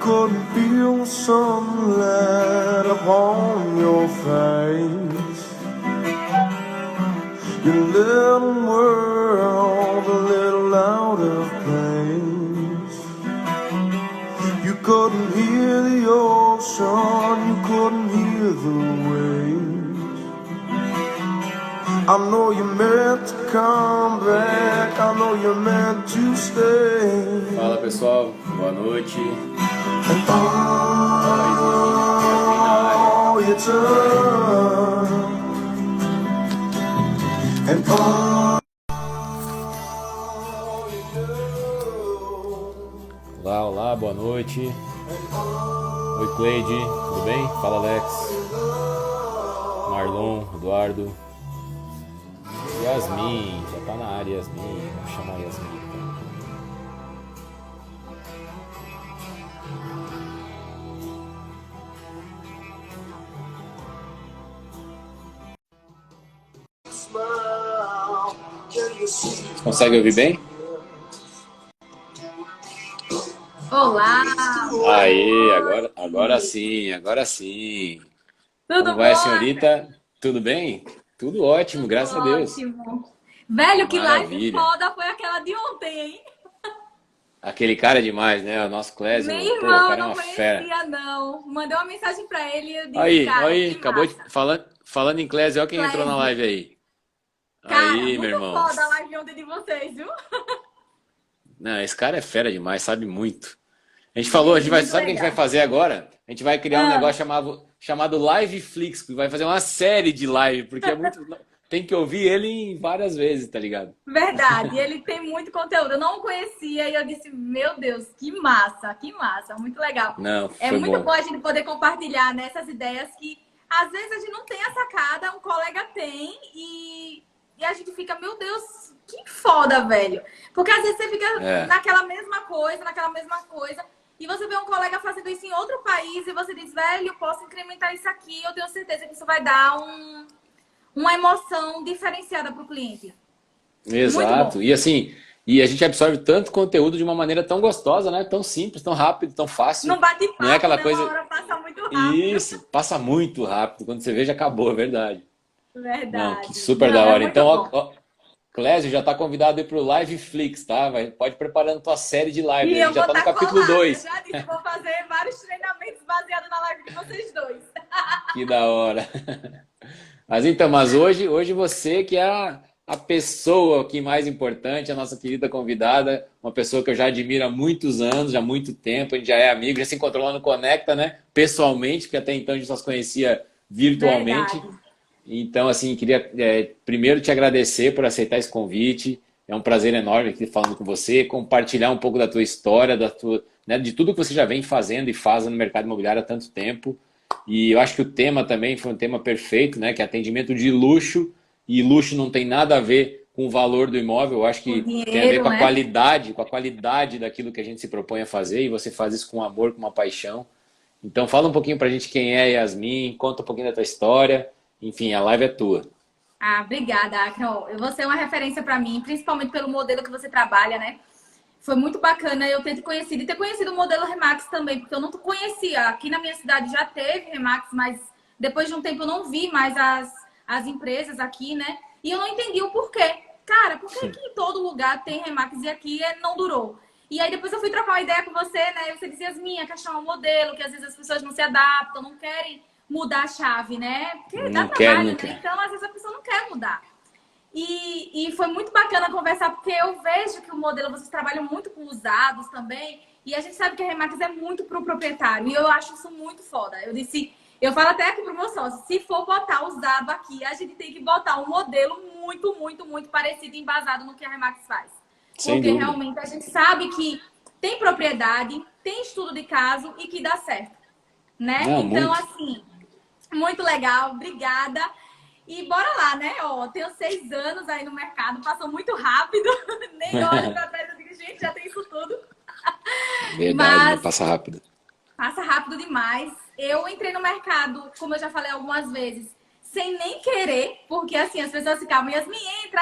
couldn't feel the sunlight upon your face. Your little world a little out of place. You couldn't hear the ocean, you couldn't hear the waves. I know you meant to come back, I know you meant to stay. Fala pessoal, boa noite. And all you done, and all you do. Olá, olá, boa noite. Oi Cleide, tudo bem? Fala Alex. Marlon, Eduardo. Yasmin, já tá na área Yasmin. Vamos chamar a Yasmin então. Consegue ouvir bem? Olá! Aí, agora sim, agora sim. Tudo Como vai, bom? senhorita? Tudo bem? Tudo ótimo, graças a Deus. Ótimo. Velho, que live Maravilha. foda foi aquela de ontem, hein? Aquele cara é demais, né? O nosso Clésio. Meu Pô, o irmão, cara é não uma fera. conhecia, não. Mandei uma mensagem pra ele e eu disse, Aí, cara, aí, que acabou de... massa. Falando em Clésio, olha quem entrou na Clésio. live aí. Cara, Aí, meu muito irmão. foda a live ontem de vocês, viu? Não, esse cara é fera demais, sabe muito. A gente falou, Muito sabe o que a gente vai legal. fazer agora? A gente vai criar um Ah, negócio chamado Liveflix, que vai fazer uma série de live, porque é muito... Tem que ouvir ele várias vezes, tá ligado? verdade, ele tem muito conteúdo. Eu não o conhecia e eu disse, meu Deus, que massa, muito legal. Não, É foi muito bom. bom a gente poder compartilhar nessas ideias que às vezes a gente não tem a sacada, um colega tem e a gente fica, meu Deus, que foda, velho. Porque às vezes você fica É. naquela mesma coisa, e você vê um colega fazendo isso em outro país e você diz, velho, eu posso incrementar isso aqui, eu tenho certeza que isso vai dar uma emoção diferenciada para o cliente. Muito bom. Exato. E assim, e a gente absorve tanto conteúdo de uma maneira tão gostosa, né? Tão simples, tão rápido, tão fácil. Não bate Não é papo, aquela né? Uma coisa. hora passa muito rápido. Isso, passa muito rápido. Quando você vê, já acabou, é verdade. Não, que Verdade. super da Não, é hora. muito Então, bom. Clésio já tá convidado aí pro Liveflix, tá? Pode ir preparando tua série de live. E A eu gente já vou tá no estar capítulo colada. 2. Já disse, vou fazer vários treinamentos baseados na live de vocês dois. Que da hora. Mas hoje você que é a pessoa aqui mais importante, a nossa querida convidada, uma pessoa que eu já admiro há muitos anos, já há muito tempo, a gente já é amigo, já se encontrou lá no Conecta, né? Pessoalmente, porque até então a gente só se conhecia virtualmente. Verdade. Então, assim, queria primeiro te agradecer por aceitar esse convite. É um prazer enorme aqui falando com você, compartilhar um pouco da tua história, né, de tudo que você já vem fazendo e faz no mercado imobiliário há tanto tempo. E eu acho que o tema também foi um tema perfeito, né? Que é atendimento de luxo. E luxo não tem nada a ver com o valor do imóvel. Eu acho O que tem a ver dinheiro, né? com a qualidade daquilo que a gente se propõe a fazer. E você faz isso com amor, com uma paixão. Então fala um pouquinho pra gente quem é Yasmin, conta um pouquinho da tua história. Enfim, a live é tua. Ah, obrigada, Acron. Você é uma referência para mim, principalmente pelo modelo que você trabalha, né? Foi muito bacana eu ter te conhecido e ter conhecido o modelo Remax também, porque eu não conhecia. Aqui na minha cidade já teve Remax, mas depois de um tempo eu não vi mais as empresas aqui, né? E eu não entendi o porquê. Cara, por que que em todo lugar tem Remax e aqui não durou? E aí depois eu fui trocar uma ideia com você, né? E você disse, Yasmin, a questão é o modelo, que às vezes as pessoas não se adaptam, não querem mudar a chave, né? Porque dá Não quer, trabalho, não né? quer. Então, às vezes a pessoa não quer mudar. E foi muito bacana conversar, porque eu vejo que o modelo, vocês trabalham muito com usados também, e a gente sabe que a Remax é muito para o proprietário, e eu acho isso muito foda. Eu falo até aqui pro meu sócio, se for botar usado aqui, a gente tem que botar um modelo muito, muito, muito parecido e embasado no que a Remax faz. Sem Porque dúvida. realmente a gente sabe que tem propriedade, tem estudo de caso e que dá certo, né? Não, Então, muito. assim, muito legal, obrigada. E bora lá, né? Ó, tenho 6 anos aí no mercado, passou muito rápido. Nem olho pra trás, eu digo, gente, já tem isso tudo. Verdade, né? Mas Passa rápido. passa rápido demais. Eu entrei no mercado, como eu já falei algumas vezes, sem nem querer, porque assim, as pessoas ficavam, Yasmin, entra.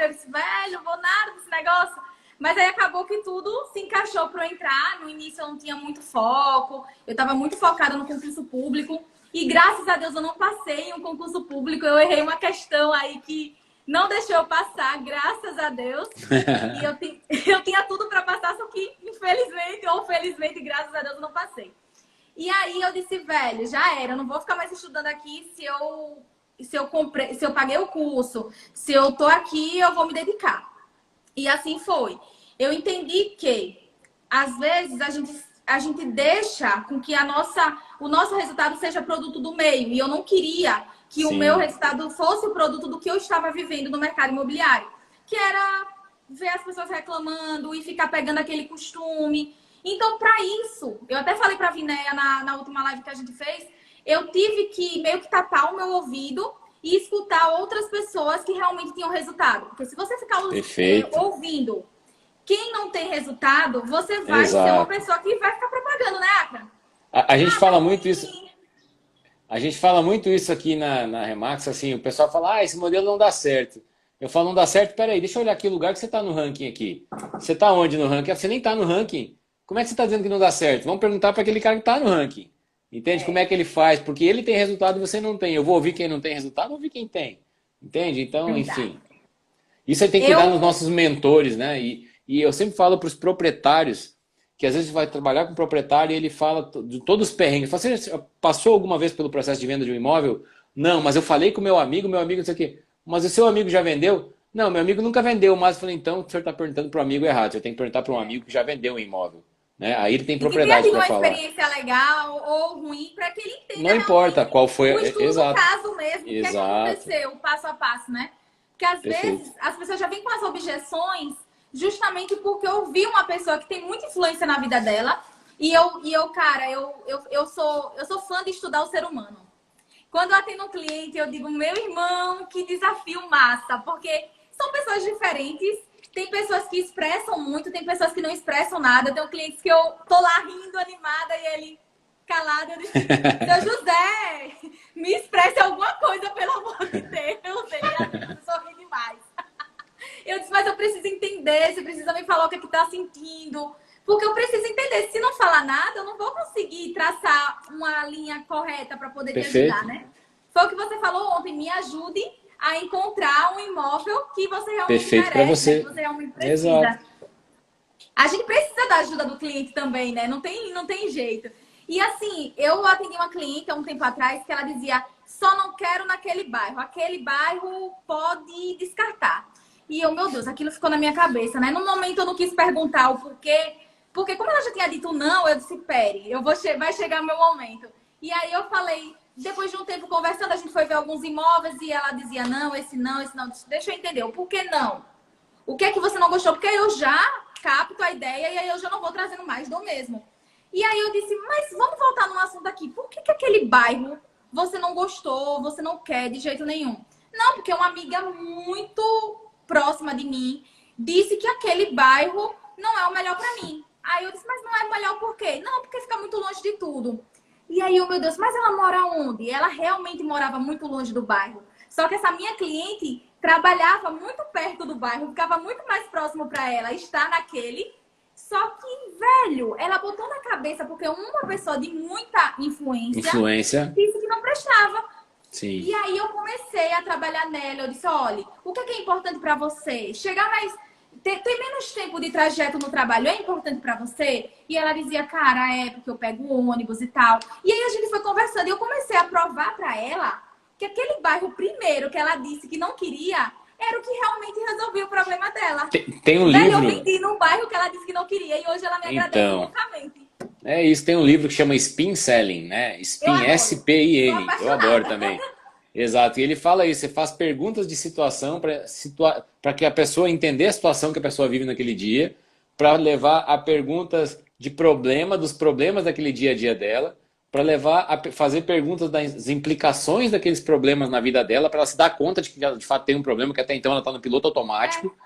Eu disse, velho, vou nada desse negócio. Mas aí acabou que tudo se encaixou para eu entrar. No início eu não tinha muito foco, eu estava muito focada no concurso público. E graças a Deus eu não passei em um concurso público. Eu errei uma questão aí que não deixou eu passar, graças a Deus. E eu tinha tudo para passar, só que infelizmente ou felizmente, graças a Deus, eu não passei. E aí eu disse, velho, já era, eu não vou ficar mais estudando aqui se eu paguei o curso, se eu tô aqui, eu vou me dedicar. E assim foi. Eu entendi que, às vezes, a gente deixa com que o nosso resultado seja produto do meio. E eu não queria que o meu resultado fosse o produto do que eu estava vivendo no mercado imobiliário. Que era ver as pessoas reclamando e ficar pegando aquele costume. Então, para isso, eu até falei para a Vinéia na última live que a gente fez, eu tive que meio que tapar o meu ouvido e escutar outras pessoas que realmente tinham resultado. Porque se você ficar ouvindo quem não tem resultado, você vai ser uma pessoa que vai ficar propagando, né, Acra? A gente fala muito isso. A gente fala muito isso aqui na Remax, assim, o pessoal fala, esse modelo não dá certo. Eu falo, não dá certo, peraí, deixa eu olhar aqui o lugar que você está no ranking aqui. Você está onde no ranking? Você nem está no ranking. Como é que você está dizendo que não dá certo? Vamos perguntar para aquele cara que está no ranking. Entende? Como é que ele faz? Porque ele tem resultado e você não tem. Eu vou ouvir quem não tem resultado, vou ouvir quem tem. Entende? Então, enfim. Isso aí tem que cuidar nos nossos mentores, né? E eu sempre falo para os proprietários, que às vezes vai trabalhar com o proprietário e ele fala de todos os perrengues. Você passou alguma vez pelo processo de venda de um imóvel? Não, mas eu falei com meu amigo não sei o quê. Mas o seu amigo já vendeu? Não, meu amigo nunca vendeu, mas eu falei, então o senhor está perguntando para o amigo errado. Você tem que perguntar para um amigo que já vendeu um imóvel. Né? Aí ele tem propriedade para falar. Uma experiência legal ou ruim para que ele entenda. Não importa qual foi o estudo do caso mesmo, o que é que aconteceu, o passo a passo, né? Porque às vezes as pessoas já vêm com as objeções justamente porque eu vi uma pessoa que tem muita influência na vida dela e eu sou fã de estudar o ser humano. Quando eu atendo um cliente, eu digo, meu irmão, que desafio massa, porque são pessoas diferentes. Tem pessoas que expressam muito, tem pessoas que não expressam nada. Tem clientes que eu tô lá rindo, animada, e ele calado. Eu disse, seu José, me expresse alguma coisa, pelo amor de Deus. Ele sorri demais. Eu disse, mas eu preciso entender, você precisa me falar o que tá sentindo. Porque eu preciso entender. Se não falar nada, eu não vou conseguir traçar uma linha correta para poder te ajudar, né? Foi o que você falou ontem, me ajude a encontrar um imóvel que você realmente merece, né? Que você realmente precisa. Exato. A gente precisa da ajuda do cliente também, né? Não tem jeito. E assim, eu atendi uma cliente há um tempo atrás que ela dizia, só não quero naquele bairro. Aquele bairro pode descartar. E eu, meu Deus, aquilo ficou na minha cabeça, né? No momento eu não quis perguntar o porquê. Porque como ela já tinha dito não, eu disse, pere, vai chegar o meu momento. E aí eu falei... Depois de um tempo conversando, a gente foi ver alguns imóveis e ela dizia, não, esse não. Deixa eu entender, o porquê não? O que é que você não gostou? Porque eu já capto a ideia e aí eu já não vou trazendo mais do mesmo. E aí eu disse, mas vamos voltar num assunto aqui. Por que aquele bairro você não gostou, você não quer de jeito nenhum? Não, porque uma amiga muito próxima de mim disse que aquele bairro não é o melhor para mim. Aí eu disse, mas não é o melhor por quê? Não, porque fica muito longe de tudo. E aí, meu Deus, mas ela mora onde? Ela realmente morava muito longe do bairro. Só que essa minha cliente trabalhava muito perto do bairro, ficava muito mais próximo para ela estar naquele. Só que, velho, ela botou na cabeça, porque uma pessoa de muita influência disse que não prestava. Sim. E aí eu comecei a trabalhar nela. Eu disse, olha, o que é importante para você? Chegar mais... Ter menos tempo de trajeto no trabalho é importante pra você? E ela dizia, cara, é porque eu pego o ônibus e tal. E aí a gente foi conversando e eu comecei a provar pra ela que aquele bairro primeiro que ela disse que não queria era o que realmente resolvia o problema dela. Tem um livro... Eu vendi num bairro que ela disse que não queria e hoje ela me agradece loucamente. É isso, tem um livro que chama Spin Selling, né? Spin, S-P-I-N. Eu adoro também. Exato, e ele fala isso, você faz perguntas de situação para que a pessoa entender a situação que a pessoa vive naquele dia, para levar a perguntas de problema, dos problemas daquele dia a dia dela, para levar a fazer perguntas das implicações daqueles problemas na vida dela, para ela se dar conta de que ela de fato tem um problema, que até então ela está no piloto automático,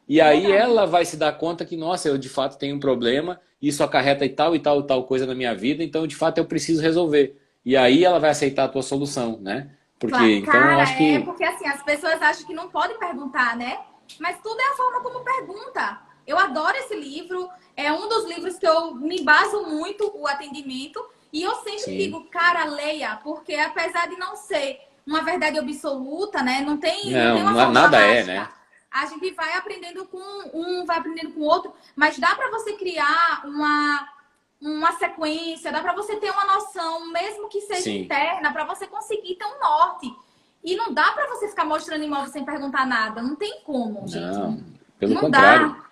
e aí ela vai se dar conta que, nossa, eu de fato tenho um problema, isso acarreta e tal coisa na minha vida, então de fato eu preciso resolver. E aí ela vai aceitar a tua solução, né? Porque, claro, então, eu acho que... porque assim, as pessoas acham que não podem perguntar, né? Mas tudo é a forma como pergunta. Eu adoro esse livro, é um dos livros que eu me baso muito o atendimento. E eu sempre Sim. digo, cara, leia, porque apesar de não ser uma verdade absoluta, né? Não tem Não, uma fórmula nada é, mágica. né? A gente vai aprendendo com um, vai aprendendo com o outro, mas dá para você criar uma sequência, dá para você ter uma noção, mesmo que seja Sim. interna, para você conseguir ter um norte. E não dá para você ficar mostrando imóvel sem perguntar nada. Não tem como, gente. Não, pelo Não contrário. dá.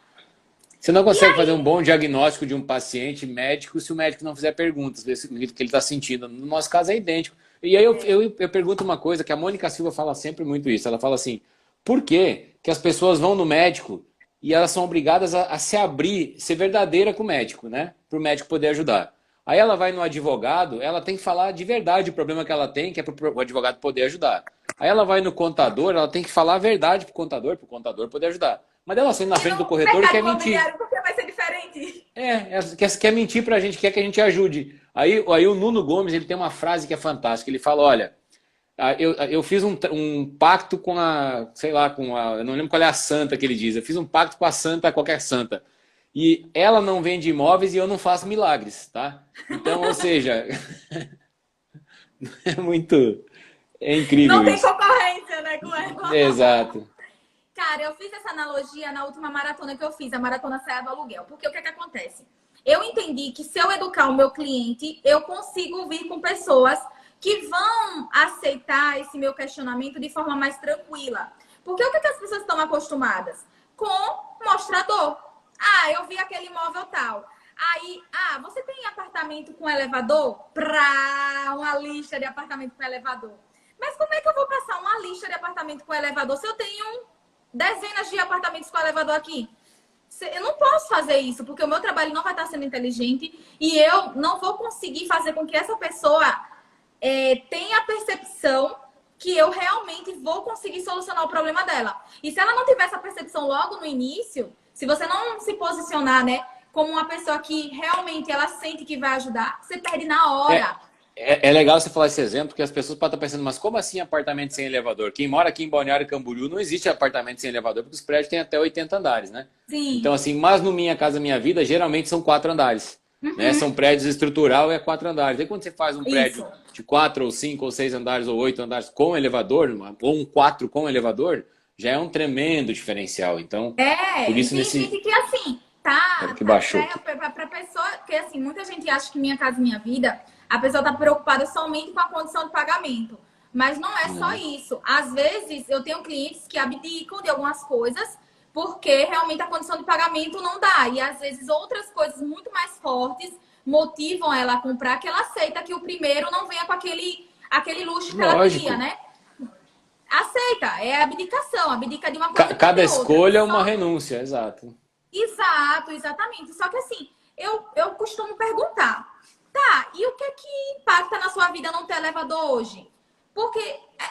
Você não E consegue fazer um aí? bom diagnóstico de um paciente médico se o médico não fizer perguntas, ver o que ele está sentindo. No nosso caso é idêntico. E aí eu pergunto uma coisa que a Mônica Silva fala sempre muito isso. Ela fala assim, por que as pessoas vão no médico e elas são obrigadas a se abrir, ser verdadeira com o médico, né? Para o médico poder ajudar. Aí ela vai no advogado, ela tem que falar de verdade o problema que ela tem, que é para o advogado poder ajudar. Aí ela vai no contador, ela tem que falar a verdade para o contador poder ajudar. Mas ela sendo na E frente do no corretor e mercado quer mentir. imobiliário, porque vai ser diferente. Quer mentir pra gente, quer que a gente ajude. Aí o Nuno Gomes, ele tem uma frase que é fantástica. Ele fala, olha, eu fiz um pacto com sei lá, eu não lembro qual é a santa que ele diz. Eu fiz um pacto com a santa, qualquer santa. E ela não vende imóveis e eu não faço milagres, tá? Então, ou seja, é muito, é Não incrível tem isso. concorrência, né, com ela. Exato. Cara, eu fiz essa analogia na última maratona que eu fiz, a Maratona Saia do Aluguel. Porque o que é que acontece? Eu entendi que se eu educar o meu cliente, eu consigo vir com pessoas que vão aceitar esse meu questionamento de forma mais tranquila. Porque o que é que as pessoas estão acostumadas? Com mostrador. Ah, eu vi aquele imóvel tal. Aí, você tem apartamento com elevador? Pra uma lista de apartamento com elevador. Mas como é que eu vou passar uma lista de apartamento com elevador se eu tenho dezenas de apartamentos com elevador aqui? Eu não posso fazer isso, porque o meu trabalho não vai estar sendo inteligente e eu não vou conseguir fazer com que essa pessoa tenha a percepção que eu realmente vou conseguir solucionar o problema dela. E se ela não tiver essa percepção logo no início, se você não se posicionar, né, como uma pessoa que realmente ela sente que vai ajudar, você perde na hora. É legal você falar esse exemplo, porque as pessoas podem estar pensando, mas como assim apartamento sem elevador? Quem mora aqui em Balneário Camboriú não existe apartamento sem elevador, porque os prédios têm até 80 andares, né? Então, Sim. assim, mas no Minha Casa Minha Vida, geralmente são 4 andares, né? São prédios estrutural, é 4 andares. E quando você faz um prédio Isso. de 4 ou 5 ou 6 andares ou 8 andares com elevador, ou um 4 com elevador, já é um tremendo diferencial. Então, por E isso tem gente que assim, Pera que baixou aqui. pra pessoa, porque assim, muita gente acha que Minha Casa Minha Vida, a pessoa tá preocupada somente com a condição de pagamento. Mas não é só isso. Às vezes, eu tenho clientes que abdicam de algumas coisas porque realmente a condição de pagamento não dá. E às vezes outras coisas muito mais fortes motivam ela a comprar, que ela aceita que o primeiro não venha com aquele luxo que ela Lógico. queria, né? Aceita, é abdicação, abdica de uma coisa Cada para outra. escolha é uma renúncia, exato. Exato, exatamente. Só que assim, eu costumo perguntar, tá, e o que impacta na sua vida não ter elevador hoje? Porque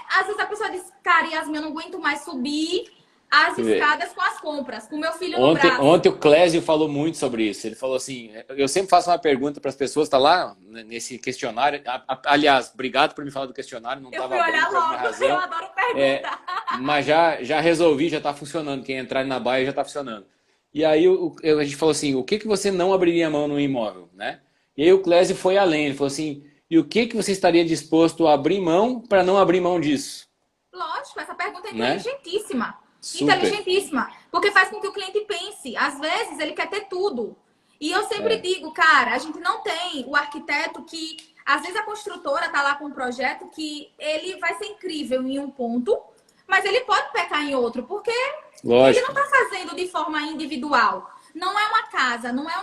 às vezes a pessoa diz, cara, Yasmin, eu não aguento mais subir as escadas com as compras, com meu filho no braço. Ontem o Clésio falou muito sobre isso. Ele falou assim: eu sempre faço uma pergunta para as pessoas, tá lá nesse questionário. Aliás, obrigado por me falar do questionário, não Eu estava fui abrindo olhar por alguma logo, razão. eu adoro perguntar. Mas já resolvi, já está funcionando. Quem entrar na baia já está funcionando. E aí a gente falou assim: o que você não abriria a mão no imóvel, né? E aí o Clésio foi além, ele falou assim: e o que você estaria disposto a abrir mão para não abrir mão disso? Lógico, essa pergunta é Né? inteligentíssima. Super. Inteligentíssima. Porque faz com que o cliente pense. Às vezes ele quer ter tudo. E eu sempre digo, cara, a gente não tem o arquiteto que. Às vezes a construtora tá lá com um projeto que ele vai ser incrível em um ponto, mas ele pode pecar em outro, porque Lógico. ele não tá fazendo de forma individual. Não é uma casa, não é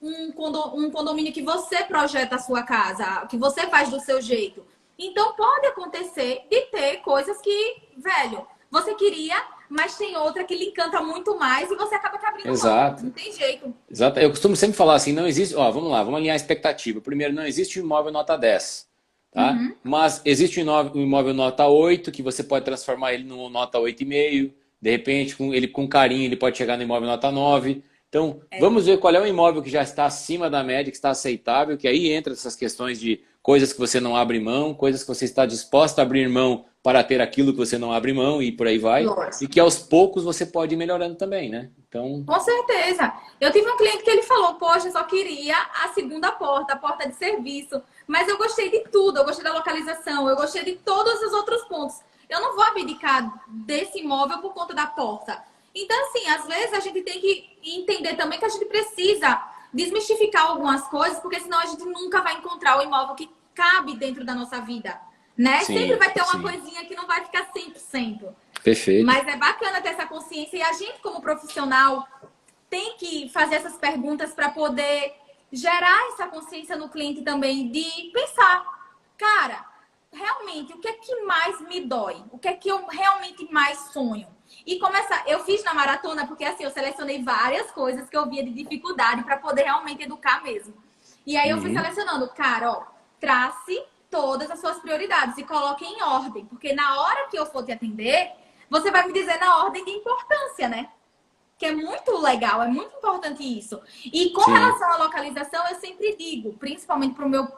um condomínio que você projeta a sua casa, que você faz do seu jeito. Então pode acontecer de ter coisas que, velho, você queria, mas tem outra que lhe encanta muito mais e você acaba abrindo mão. Exato. Não tem jeito. Exato. Eu costumo sempre falar assim, não existe, vamos lá, vamos alinhar a expectativa. Primeiro, não existe um imóvel nota 10, tá? Mas existe um imóvel nota 8, que você pode transformar ele num nota 8,5, de repente, ele com carinho, ele pode chegar no imóvel nota 9. Então, vamos ver qual é o imóvel que já está acima da média, que está aceitável, que aí entra essas questões de coisas que você não abre mão, coisas que você está disposto a abrir mão para ter aquilo que você não abre mão e por aí vai. Lógico. E que aos poucos você pode ir melhorando também, né? Então, Com certeza. Eu tive um cliente que ele falou, poxa, eu só queria a segunda porta, a porta de serviço. Mas eu gostei de tudo, eu gostei da localização, eu gostei de todos os outros pontos. Eu não vou abdicar desse imóvel por conta da porta. Então, assim, às vezes a gente tem que entender também que a gente precisa desmistificar algumas coisas, porque senão a gente nunca vai encontrar o imóvel que cabe dentro da nossa vida, né? sim, Sempre vai ter uma sim. coisinha que não vai ficar 100%. Perfeito. Mas é bacana ter essa consciência e a gente, como profissional, tem que fazer essas perguntas para poder gerar essa consciência no cliente também de pensar, cara, realmente, o que é que mais me dói? O que é que eu realmente mais sonho? E começar, eu fiz na maratona porque assim, eu selecionei várias coisas que eu via de dificuldade para poder realmente educar mesmo. E aí eu fui selecionando, cara, ó, trace todas as suas prioridades e coloque em ordem, porque na hora que eu for te atender, você vai me dizer na ordem de importância, né? Que é muito legal, é muito importante isso. E com Sim. relação à localização, eu sempre digo, principalmente para o meu...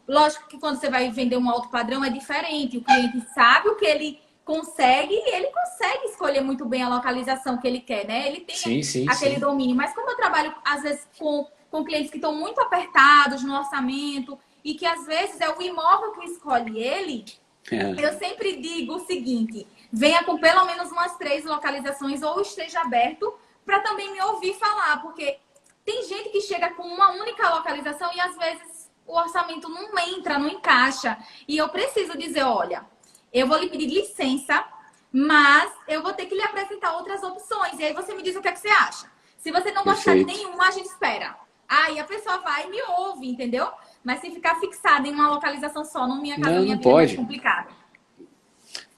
Lógico que quando você vai vender um alto padrão é diferente. O cliente sabe o que ele consegue e ele consegue escolher muito bem a localização que ele quer, né? Ele tem aquele domínio. Mas como eu trabalho, às vezes, com clientes que estão muito apertados no orçamento e que, às vezes, é o imóvel que escolhe ele, eu sempre digo o seguinte, venha com pelo menos umas 3 localizações ou esteja aberto para também me ouvir falar, porque tem gente que chega com uma única localização e, às vezes, o orçamento não entra, não encaixa. E eu preciso dizer, olha, eu vou lhe pedir licença, mas eu vou ter que lhe apresentar outras opções. E aí você me diz o que é que você acha. Se você não gostar de nenhuma, a gente espera. Aí a pessoa vai e me ouve, entendeu? Mas se ficar fixada em uma localização só, no Minha Casa Minha Vida, é mais complicado.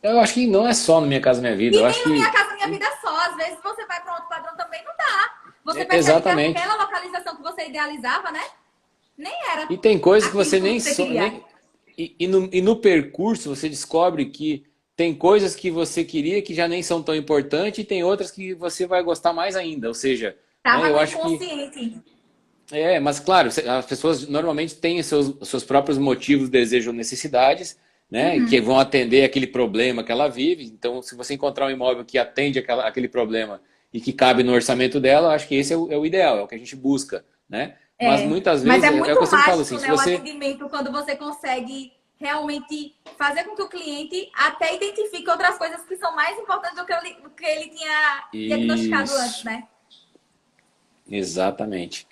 Eu acho que não é só no Minha Casa Minha Vida. E eu nem acho no que... Minha Casa Minha Vida só. Às vezes você vai para outro padrão também, não dá. Você percebe que aquela localização que você idealizava, né? Nem era. E tem coisas que você nem... E no percurso você descobre que tem coisas que você queria que já nem são tão importantes e tem outras que você vai gostar mais ainda. Ou seja, Tava eu acho inconsciente. mas claro, as pessoas normalmente têm seus próprios motivos, desejos ou necessidades, né? Que vão atender aquele problema que ela vive. Então, se você encontrar um imóvel que atende aquele problema e que cabe no orçamento dela, eu acho que esse é o ideal, é o que a gente busca, né? Mas muitas vezes, mas é muito o que eu sempre falo mágico, assim, né, o atendimento, quando você consegue realmente fazer com que o cliente até identifique outras coisas que são mais importantes do que ele tinha diagnosticado antes, né? Exatamente.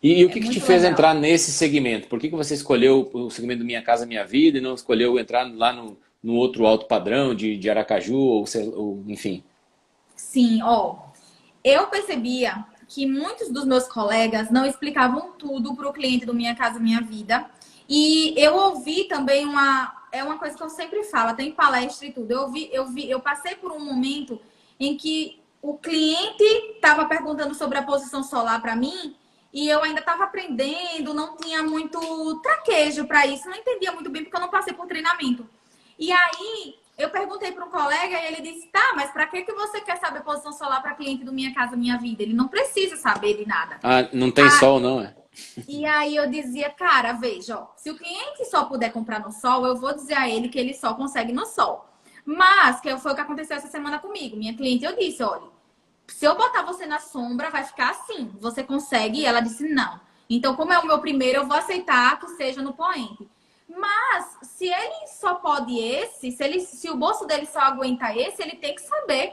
E o que te fez entrar nesse segmento? Por que você escolheu o segmento do Minha Casa Minha Vida e não escolheu entrar lá no outro alto padrão de Aracaju, ou enfim? Sim, eu percebia que muitos dos meus colegas não explicavam tudo para o cliente do Minha Casa Minha Vida. E eu ouvi também é uma coisa que eu sempre falo, até em palestra e tudo. Eu passei por um momento em que o cliente estava perguntando sobre a posição solar para mim e eu ainda estava aprendendo, não tinha muito traquejo para isso, não entendia muito bem porque eu não passei por treinamento. E aí eu perguntei para um colega e ele disse, tá, mas para que você quer saber a posição solar para cliente do Minha Casa Minha Vida? Ele não precisa saber de nada. Ah, não tem sol não, é? E aí eu dizia, cara, veja, se o cliente só puder comprar no sol, eu vou dizer a ele que ele só consegue no sol. Mas, que foi o que aconteceu essa semana comigo. Minha cliente, eu disse, olha, se eu botar você na sombra, vai ficar assim. Você consegue? E ela disse, não. Então, como é o meu primeiro, eu vou aceitar que seja no poente. Mas, se ele só pode esse, se o bolso dele só aguenta esse, ele tem que saber.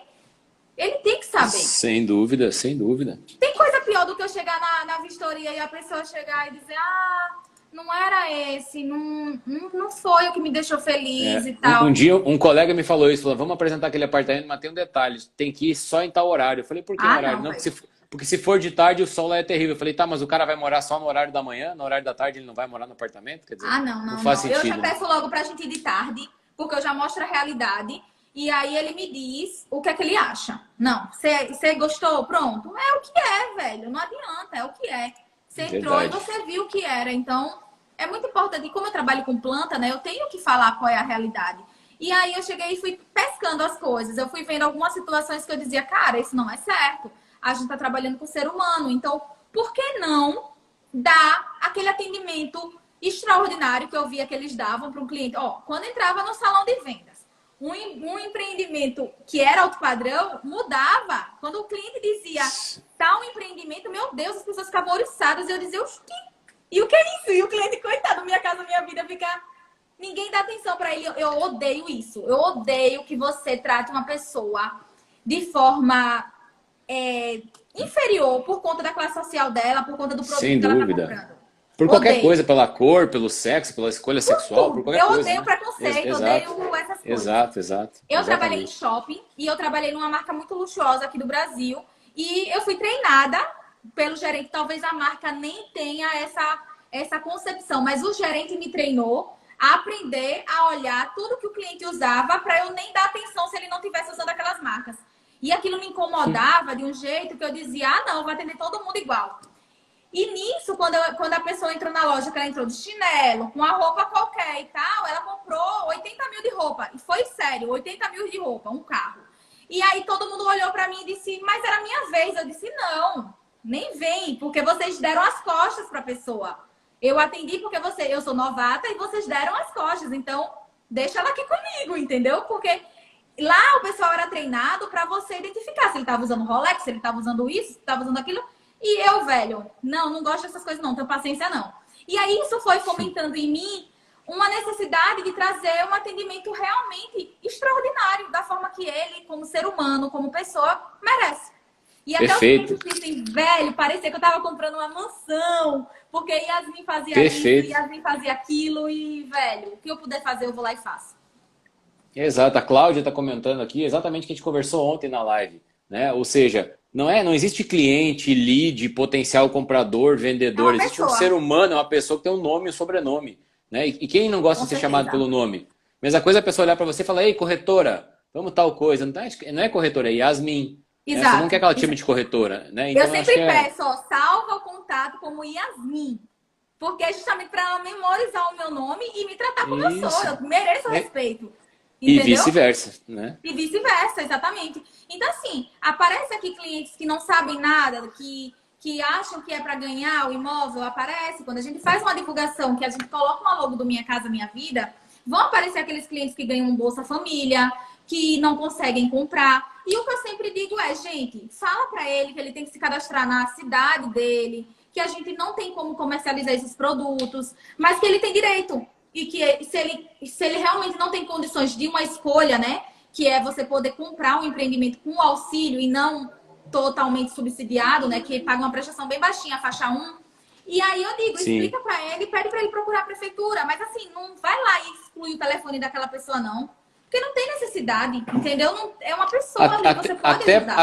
Ele tem que saber. Sem dúvida, sem dúvida. Tem coisa pior do que eu chegar na vistoria e a pessoa chegar e dizer, não era esse, não foi o que me deixou feliz e tal. Um dia um colega me falou isso, falou, vamos apresentar aquele apartamento, mas tem um detalhe, tem que ir só em tal horário. Eu falei, por que horário? Não, porque se for de tarde o sol lá é terrível. Eu falei, tá, mas o cara vai morar só no horário da manhã, no horário da tarde ele não vai morar no apartamento? Quer dizer, não faz sentido. Eu já peço logo pra gente ir de tarde, porque eu já mostro a realidade. E aí ele me diz o que é que ele acha. Não, você gostou? Pronto. É o que é, velho. Não adianta, é o que é. Você entrou e você viu o que era. Então, é muito importante. E como eu trabalho com planta, né? Eu tenho que falar qual é a realidade. E aí eu cheguei e fui pescando as coisas. Eu fui vendo algumas situações que eu dizia, cara, isso não é certo. A gente tá trabalhando com ser humano. Então, por que não dar aquele atendimento extraordinário que eu via que eles davam para um cliente? Quando entrava no salão de vendas, um empreendimento que era alto padrão mudava. Quando o cliente dizia tal empreendimento, meu Deus, as pessoas ficavam oriçadas. E eu dizia, e o que é isso? E o cliente, coitado, minha casa, minha vida, fica... Ninguém dá atenção para ele. Eu odeio isso. Eu odeio que você trate uma pessoa de forma inferior por conta da classe social dela, por conta do produto Sem que ela está dúvida. comprando. Por qualquer Odeio. coisa, pela cor, pelo sexo, pela escolha sexual, por qualquer Eu coisa. odeio Né? preconceito, Exato. odeio essas coisas. Exato. Eu trabalhei em Exatamente. shopping e eu trabalhei numa marca muito luxuosa aqui do Brasil. E eu fui treinada pelo gerente. Talvez a marca nem tenha essa concepção, mas o gerente me treinou a aprender a olhar tudo que o cliente usava para eu nem dar atenção se ele não estivesse usando aquelas marcas. E aquilo me incomodava de um jeito que eu dizia, ah, não, vou atender todo mundo igual. E nisso, quando a pessoa entrou na loja, que ela entrou de chinelo, com a roupa qualquer e tal, ela comprou 80 mil de roupa. E foi sério, 80 mil de roupa, um carro. E aí todo mundo olhou pra mim e disse, mas era a minha vez. Eu disse, não, nem vem, porque vocês deram as costas pra pessoa. Eu atendi porque eu sou novata e vocês deram as costas. Então, deixa ela aqui comigo, entendeu? Porque lá o pessoal era treinado pra você identificar se ele tava usando Rolex, se ele tava usando isso, se ele tava usando aquilo. E eu, velho, não gosto dessas coisas não, tenho paciência não. E aí isso foi fomentando em mim uma necessidade de trazer um atendimento realmente extraordinário, da forma que ele, como ser humano, como pessoa, merece. E até os Perfeito. clientes dizem, velho, parecia que eu tava comprando uma mansão, porque Yasmin fazia Perfeito. isso, Yasmin fazia aquilo, e, velho, o que eu puder fazer, eu vou lá e faço. Exato, a Cláudia está comentando aqui exatamente o que a gente conversou ontem na live, né? Ou seja, não existe cliente, lead, potencial comprador, vendedor, existe um pessoa. ser humano, é uma pessoa que tem um nome e um sobrenome, né? E quem não gosta Com de ser certeza. chamado pelo nome? Mesma coisa a pessoa olhar para você e falar, ei, corretora, vamos tal coisa. Não é corretora, é Yasmin. Né? Exato. Você não quer que ela te chame de corretora, né? Então, Eu sempre acho que peço, ó, salva o contato como Yasmin. Porque é justamente para ela memorizar o meu nome e me tratar como eu sou. Isso. Eu mereço respeito. E Entendeu? vice-versa, né? E vice-versa, exatamente. Então, assim, aparece aqui clientes que não sabem nada, que acham que é para ganhar o imóvel, aparece. Quando a gente faz uma divulgação, que a gente coloca uma logo do Minha Casa Minha Vida, vão aparecer aqueles clientes que ganham um Bolsa Família, que não conseguem comprar. E o que eu sempre digo é, gente, fala para ele que ele tem que se cadastrar na cidade dele, que a gente não tem como comercializar esses produtos, mas que ele tem direito. E que se ele realmente não tem condições de uma escolha, né? Que é você poder comprar um empreendimento com auxílio e não totalmente subsidiado, né? Que paga uma prestação bem baixinha, a faixa 1. E aí eu digo, Sim. explica pra ele, pede pra ele procurar a prefeitura. Mas assim, não vai lá e exclui o telefone daquela pessoa, não. Porque não tem necessidade, entendeu? Não, é uma pessoa ali, você pode ajudar.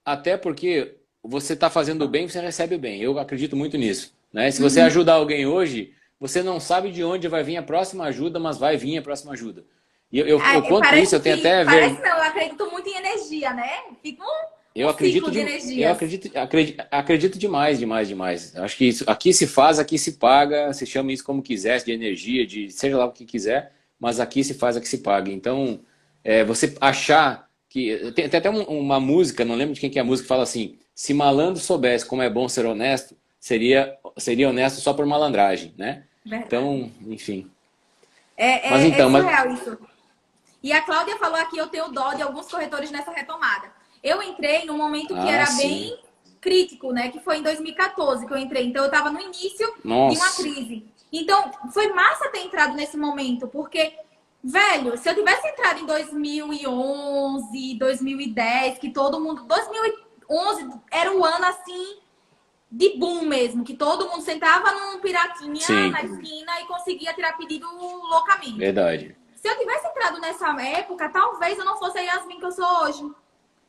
Até porque você está fazendo o bem, você recebe o bem. Eu acredito muito nisso, né? Se você ajudar alguém hoje, você não sabe de onde vai vir a próxima ajuda, mas vai vir a próxima ajuda. E eu conto isso, eu tenho até Parece não, eu acredito muito em energia, né? Fica um ciclo de energia. Acredito demais. Acho que isso, aqui se faz, aqui se paga, se chama isso como quiser, de energia, de seja lá o que quiser, mas aqui se faz, aqui se paga. Então, você achar que... Tem até uma música, não lembro de quem que é a música, que fala assim, se malandro soubesse como é bom ser honesto, seria honesto só por malandragem, né? Verdade. Então, enfim. É surreal isso. E a Cláudia falou aqui, eu tenho dó de alguns corretores nessa retomada. Eu entrei num momento que era bem crítico, né? Que foi em 2014 que eu entrei. Então, eu estava no início de uma crise. Então, foi massa ter entrado nesse momento, porque, velho, se eu tivesse entrado em 2011, 2010, que todo mundo... 2011 era o ano, assim, de boom mesmo, que todo mundo sentava num piratinha na esquina e conseguia tirar pedido loucamente. Verdade. Se eu tivesse entrado nessa época, talvez eu não fosse a Yasmin que eu sou hoje.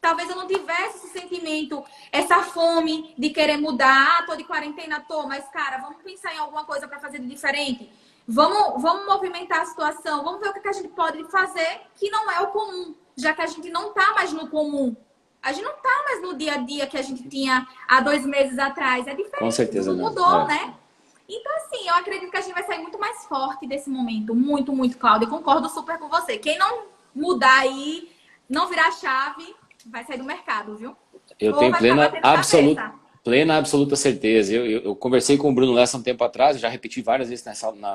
Talvez eu não tivesse esse sentimento, essa fome de querer mudar. Ah, tô de quarentena, mas, cara, vamos pensar em alguma coisa para fazer de diferente. Vamos movimentar a situação. Vamos ver o que a gente pode fazer que não é o comum. Já que a gente não tá mais no comum. A gente não tá mais no dia a dia que a gente tinha há 2 meses atrás. É diferente. Com certeza tudo mudou, né? Então, assim, eu acredito que a gente vai sair muito mais forte desse momento. Muito, muito, Cláudia. Eu concordo super com você. Quem não mudar aí, não virar chave, vai sair do mercado, viu? Eu tenho plena absoluta certeza. Eu conversei com o Bruno Lessa um tempo atrás, já repeti várias vezes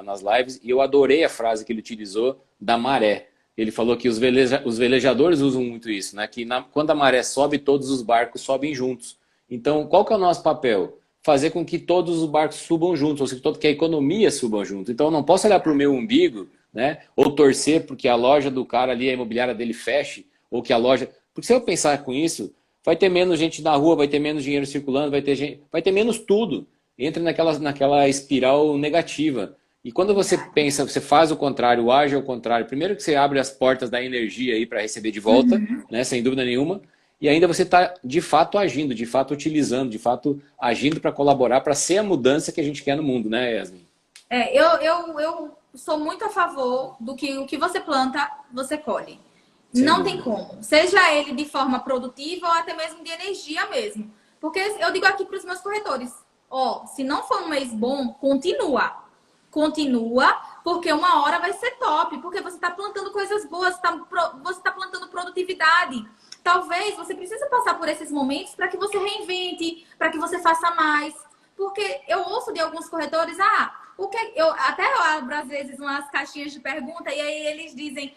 nas lives, e eu adorei a frase que ele utilizou da maré. ele falou que os velejadores usam muito isso, né? Que quando a maré sobe, todos os barcos sobem juntos. Então, qual que é o nosso papel? Fazer com que todos os barcos subam juntos, ou seja, que a economia suba junto. Então, eu não posso olhar para o meu umbigo, né? Ou torcer porque a loja do cara ali, a imobiliária dele feche, ou que a loja... Porque se eu pensar com isso, vai ter menos gente na rua, vai ter menos dinheiro circulando, vai ter menos tudo. Entra naquela espiral negativa. E quando você pensa, você faz o contrário, age ao contrário, primeiro que você abre as portas da energia aí para receber de volta, né, sem dúvida nenhuma, e ainda você está de fato agindo, de fato utilizando, de fato agindo para colaborar, para ser a mudança que a gente quer no mundo, né, Yasmin? Eu sou muito a favor do que o que você planta, você colhe. Sem Não dúvida. tem como. Seja ele de forma produtiva ou até mesmo de energia mesmo. Porque eu digo aqui para os meus corretores, ó, se não for um mês bom, continua. Continua, porque uma hora vai ser top. Porque você está plantando coisas boas, você tá plantando produtividade. Talvez você precise passar por esses momentos para que você reinvente, para que você faça mais. Porque eu ouço de alguns corretores, eu até abro às vezes umas caixinhas de pergunta e aí eles dizem,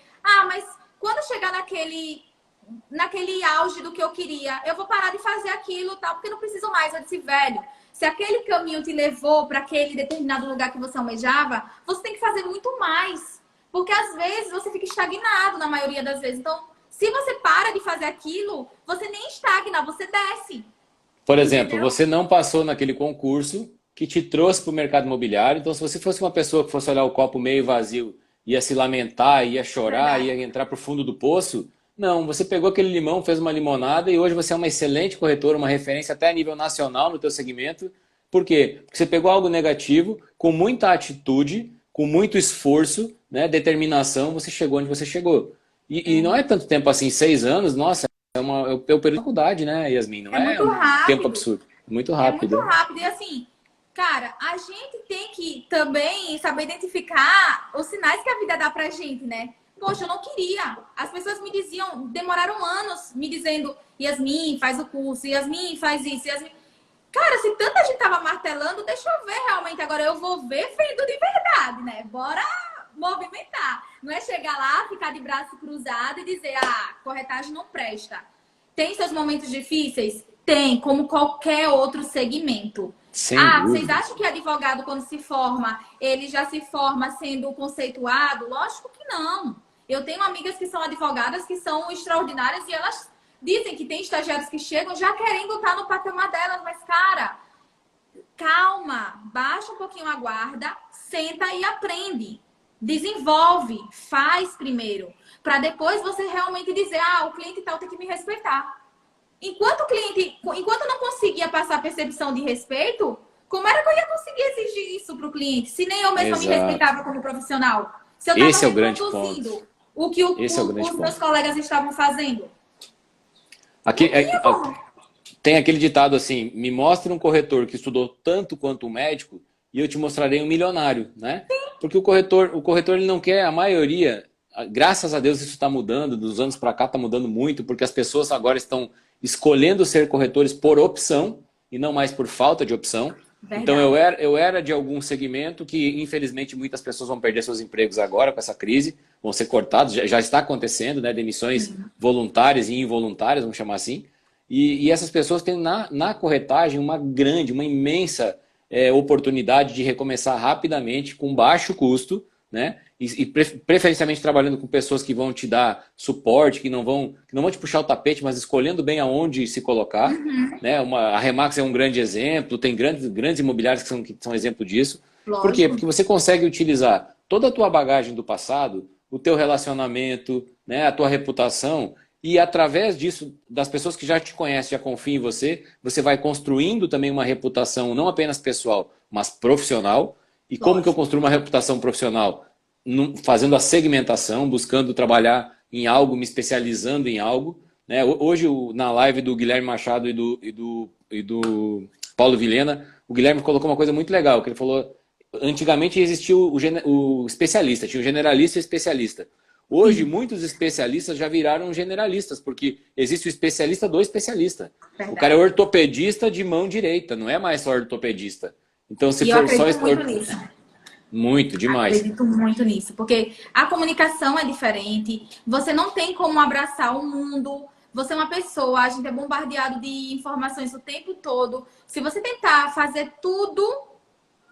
mas quando chegar naquele auge do que eu queria, eu vou parar de fazer aquilo, tal, porque não preciso mais. Eu disse, velho, se aquele caminho te levou para aquele determinado lugar que você almejava, você tem que fazer muito mais. Porque às vezes você fica estagnado na maioria das vezes. Então, se você para de fazer aquilo, você nem estagna, você desce. Por exemplo, Entendeu? você não passou naquele concurso que te trouxe para o mercado imobiliário. Então, se você fosse uma pessoa que fosse olhar o copo meio vazio, ia se lamentar, ia chorar, Verdade. ia entrar para o fundo do poço, não, você pegou aquele limão, fez uma limonada e hoje você é uma excelente corretora, uma referência até a nível nacional no teu segmento. Por quê? Porque você pegou algo negativo, com muita atitude, com muito esforço, né, determinação, você chegou onde você chegou. E não é tanto tempo assim, 6 anos, nossa, é o período de faculdade, né, Yasmin? Não É é muito um tempo rápido. absurdo. Muito É muito rápido. rápido. E assim, cara, a gente tem que também saber identificar os sinais que a vida dá pra gente, né? Poxa, eu não queria. As pessoas me diziam, demoraram anos me dizendo, Yasmin, faz o curso, Yasmin, faz isso, Yasmin. Cara, se tanta gente tava martelando, deixa eu ver realmente. Agora eu vou ver feito de verdade, né? Bora movimentar. Não é chegar lá, ficar de braço cruzado e dizer, corretagem não presta. Tem seus momentos difíceis? Tem, como qualquer outro segmento. Sem Vocês dúvida. acham que advogado, quando se forma, ele já se forma sendo conceituado? Lógico que não. Eu tenho amigas que são advogadas que são extraordinárias e elas dizem que tem estagiários que chegam já querendo estar no patamar delas, mas, cara, calma, baixa um pouquinho a guarda, senta e aprende. Desenvolve, faz primeiro, para depois você realmente dizer, o cliente tal tem que me respeitar. Enquanto eu não conseguia passar a percepção de respeito, como era que eu ia conseguir exigir isso para o cliente? Se nem eu mesma me Exato. respeitava como profissional. Se eu Esse é o estava grande reproduzindo ponto. o que Esse é o grande os meus ponto. colegas estavam fazendo. Aqui, Não tinha como. tem aquele ditado assim, me mostre um corretor que estudou tanto quanto um médico e eu te mostrarei um milionário, né? Porque o corretor ele não quer, a maioria, graças a Deus isso está mudando, dos anos para cá está mudando muito, porque as pessoas agora estão escolhendo ser corretores por opção e não mais por falta de opção. Verdade. Então eu era de algum segmento que infelizmente muitas pessoas vão perder seus empregos agora com essa crise, vão ser cortados, já está acontecendo, né? Demissões voluntárias e involuntárias, vamos chamar assim. E essas pessoas têm na corretagem uma imensa oportunidade de recomeçar rapidamente, com baixo custo, né? E preferencialmente trabalhando com pessoas que vão te dar suporte, que não vão te puxar o tapete, mas escolhendo bem aonde se colocar. Né? A Remax é um grande exemplo, tem grandes imobiliários que são exemplo disso. Lógico. Por quê? Porque você consegue utilizar toda a tua bagagem do passado, o teu relacionamento, né, a tua reputação, e através disso, das pessoas que já te conhecem, já confiam em você, você vai construindo também uma reputação não apenas pessoal, mas profissional. E como que eu construo uma reputação profissional? Fazendo a segmentação, buscando trabalhar em algo, me especializando em algo. Né? Hoje, na live do Guilherme Machado e do Paulo Vilhena, o Guilherme colocou uma coisa muito legal, que ele falou, antigamente existia o especialista, tinha o generalista e o especialista. Hoje, muitos especialistas já viraram generalistas, porque existe o especialista do especialista. Verdade. O cara é ortopedista de mão direita, não é mais só ortopedista. Então, se E eu for só acredito muito nisso. Muito, demais. Acredito muito nisso, porque a comunicação é diferente, você não tem como abraçar o mundo, você é uma pessoa, a gente é bombardeado de informações o tempo todo. Se você tentar fazer tudo,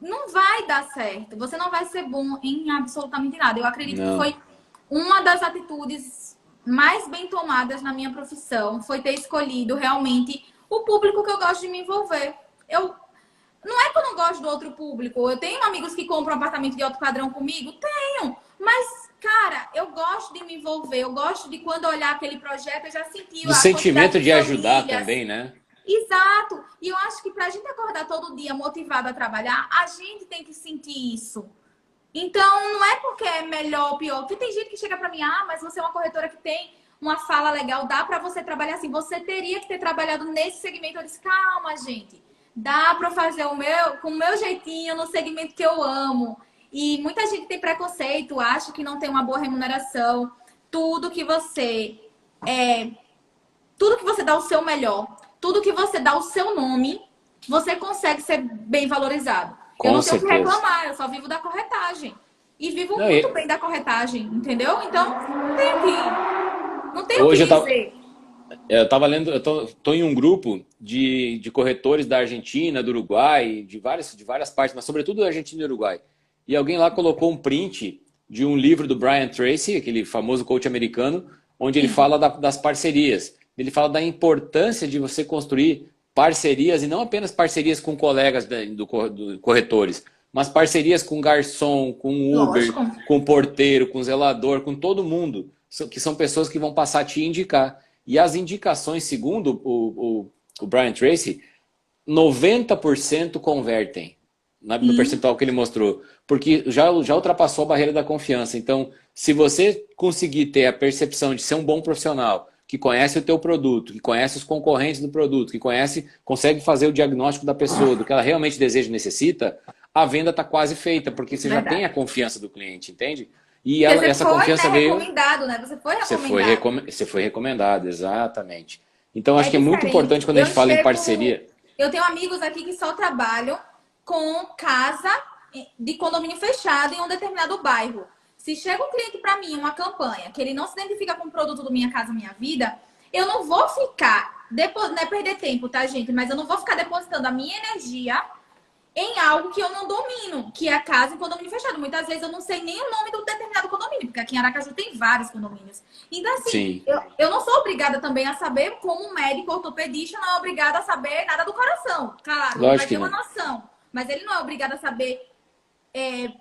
não vai dar certo, você não vai ser bom em absolutamente nada. Eu acredito que Não. foi uma das atitudes mais bem tomadas na minha profissão, foi ter escolhido realmente o público que eu gosto de me envolver. Eu Não é que eu não gosto do outro público. Eu tenho amigos que compram um apartamento de alto padrão comigo? Tenho. Mas, cara, eu gosto de me envolver. Eu gosto de quando olhar aquele projeto, eu já senti Do a quantidade sentimento de de ajudar famílias. também, né? Exato. E eu acho que pra gente acordar todo dia motivado a trabalhar, a gente tem que sentir isso. Então, não é porque é melhor ou pior. Porque tem gente que chega pra mim, ah, mas você é uma corretora que tem uma fala legal, dá pra você trabalhar assim. Você teria que ter trabalhado nesse segmento. Eu disse, calma, gente. Dá pra fazer com o meu jeitinho, no segmento que eu amo. E muita gente tem preconceito, acha que não tem uma boa remuneração. Tudo que você é, tudo que você dá o seu melhor, tudo que você dá o seu nome, você consegue ser bem valorizado. Eu Com não tenho o que certeza. reclamar, eu só vivo da corretagem. E vivo Não, muito bem da corretagem, entendeu? Então, não tenho o que hoje dizer. eu tava lendo, tô em um grupo de corretores da Argentina, do Uruguai, de várias partes, mas sobretudo da Argentina e do Uruguai. E alguém lá colocou um print de um livro do Brian Tracy, aquele famoso coach americano, onde ele Sim, fala das parcerias. Ele fala da importância de você construir parcerias, e não apenas parcerias com colegas do corretores, mas parcerias com garçom, com Uber, lógico. com porteiro, com zelador, com todo mundo, que são pessoas que vão passar a te indicar. E as indicações, segundo o Brian Tracy, 90% convertem no Sim, percentual que ele mostrou, porque já ultrapassou a barreira da confiança. Então, se você conseguir ter a percepção de ser um bom profissional, que conhece o teu produto, que conhece os concorrentes do produto, que consegue fazer o diagnóstico da pessoa, do que ela realmente deseja e necessita, a venda está quase feita, porque você já tem a verdade. confiança do cliente, entende? E Porque você essa foi, né, confiança veio. recomendado, né? Você foi recomendado. Você foi recomendado, exatamente. Então, É acho que é muito importante diferente. quando a gente fala em parceria. Eu tenho amigos aqui que só trabalham com casa de condomínio fechado em um determinado bairro. Se chega um cliente para mim, uma campanha, que ele não se identifica com o produto do Minha Casa Minha Vida, eu não vou ficar, não é perder tempo, tá, gente? Mas eu não vou ficar depositando a minha energia em algo que eu não domino, que é a casa em condomínio fechado. Muitas vezes eu não sei nem o nome do determinado condomínio, porque aqui em Aracaju tem vários condomínios. Então, assim, Sim, eu não sou obrigada também a saber, como um médico ortopedista não é obrigado a saber nada do coração. Claro, ele vai lógico que ter uma não. noção, mas ele não é obrigado a saber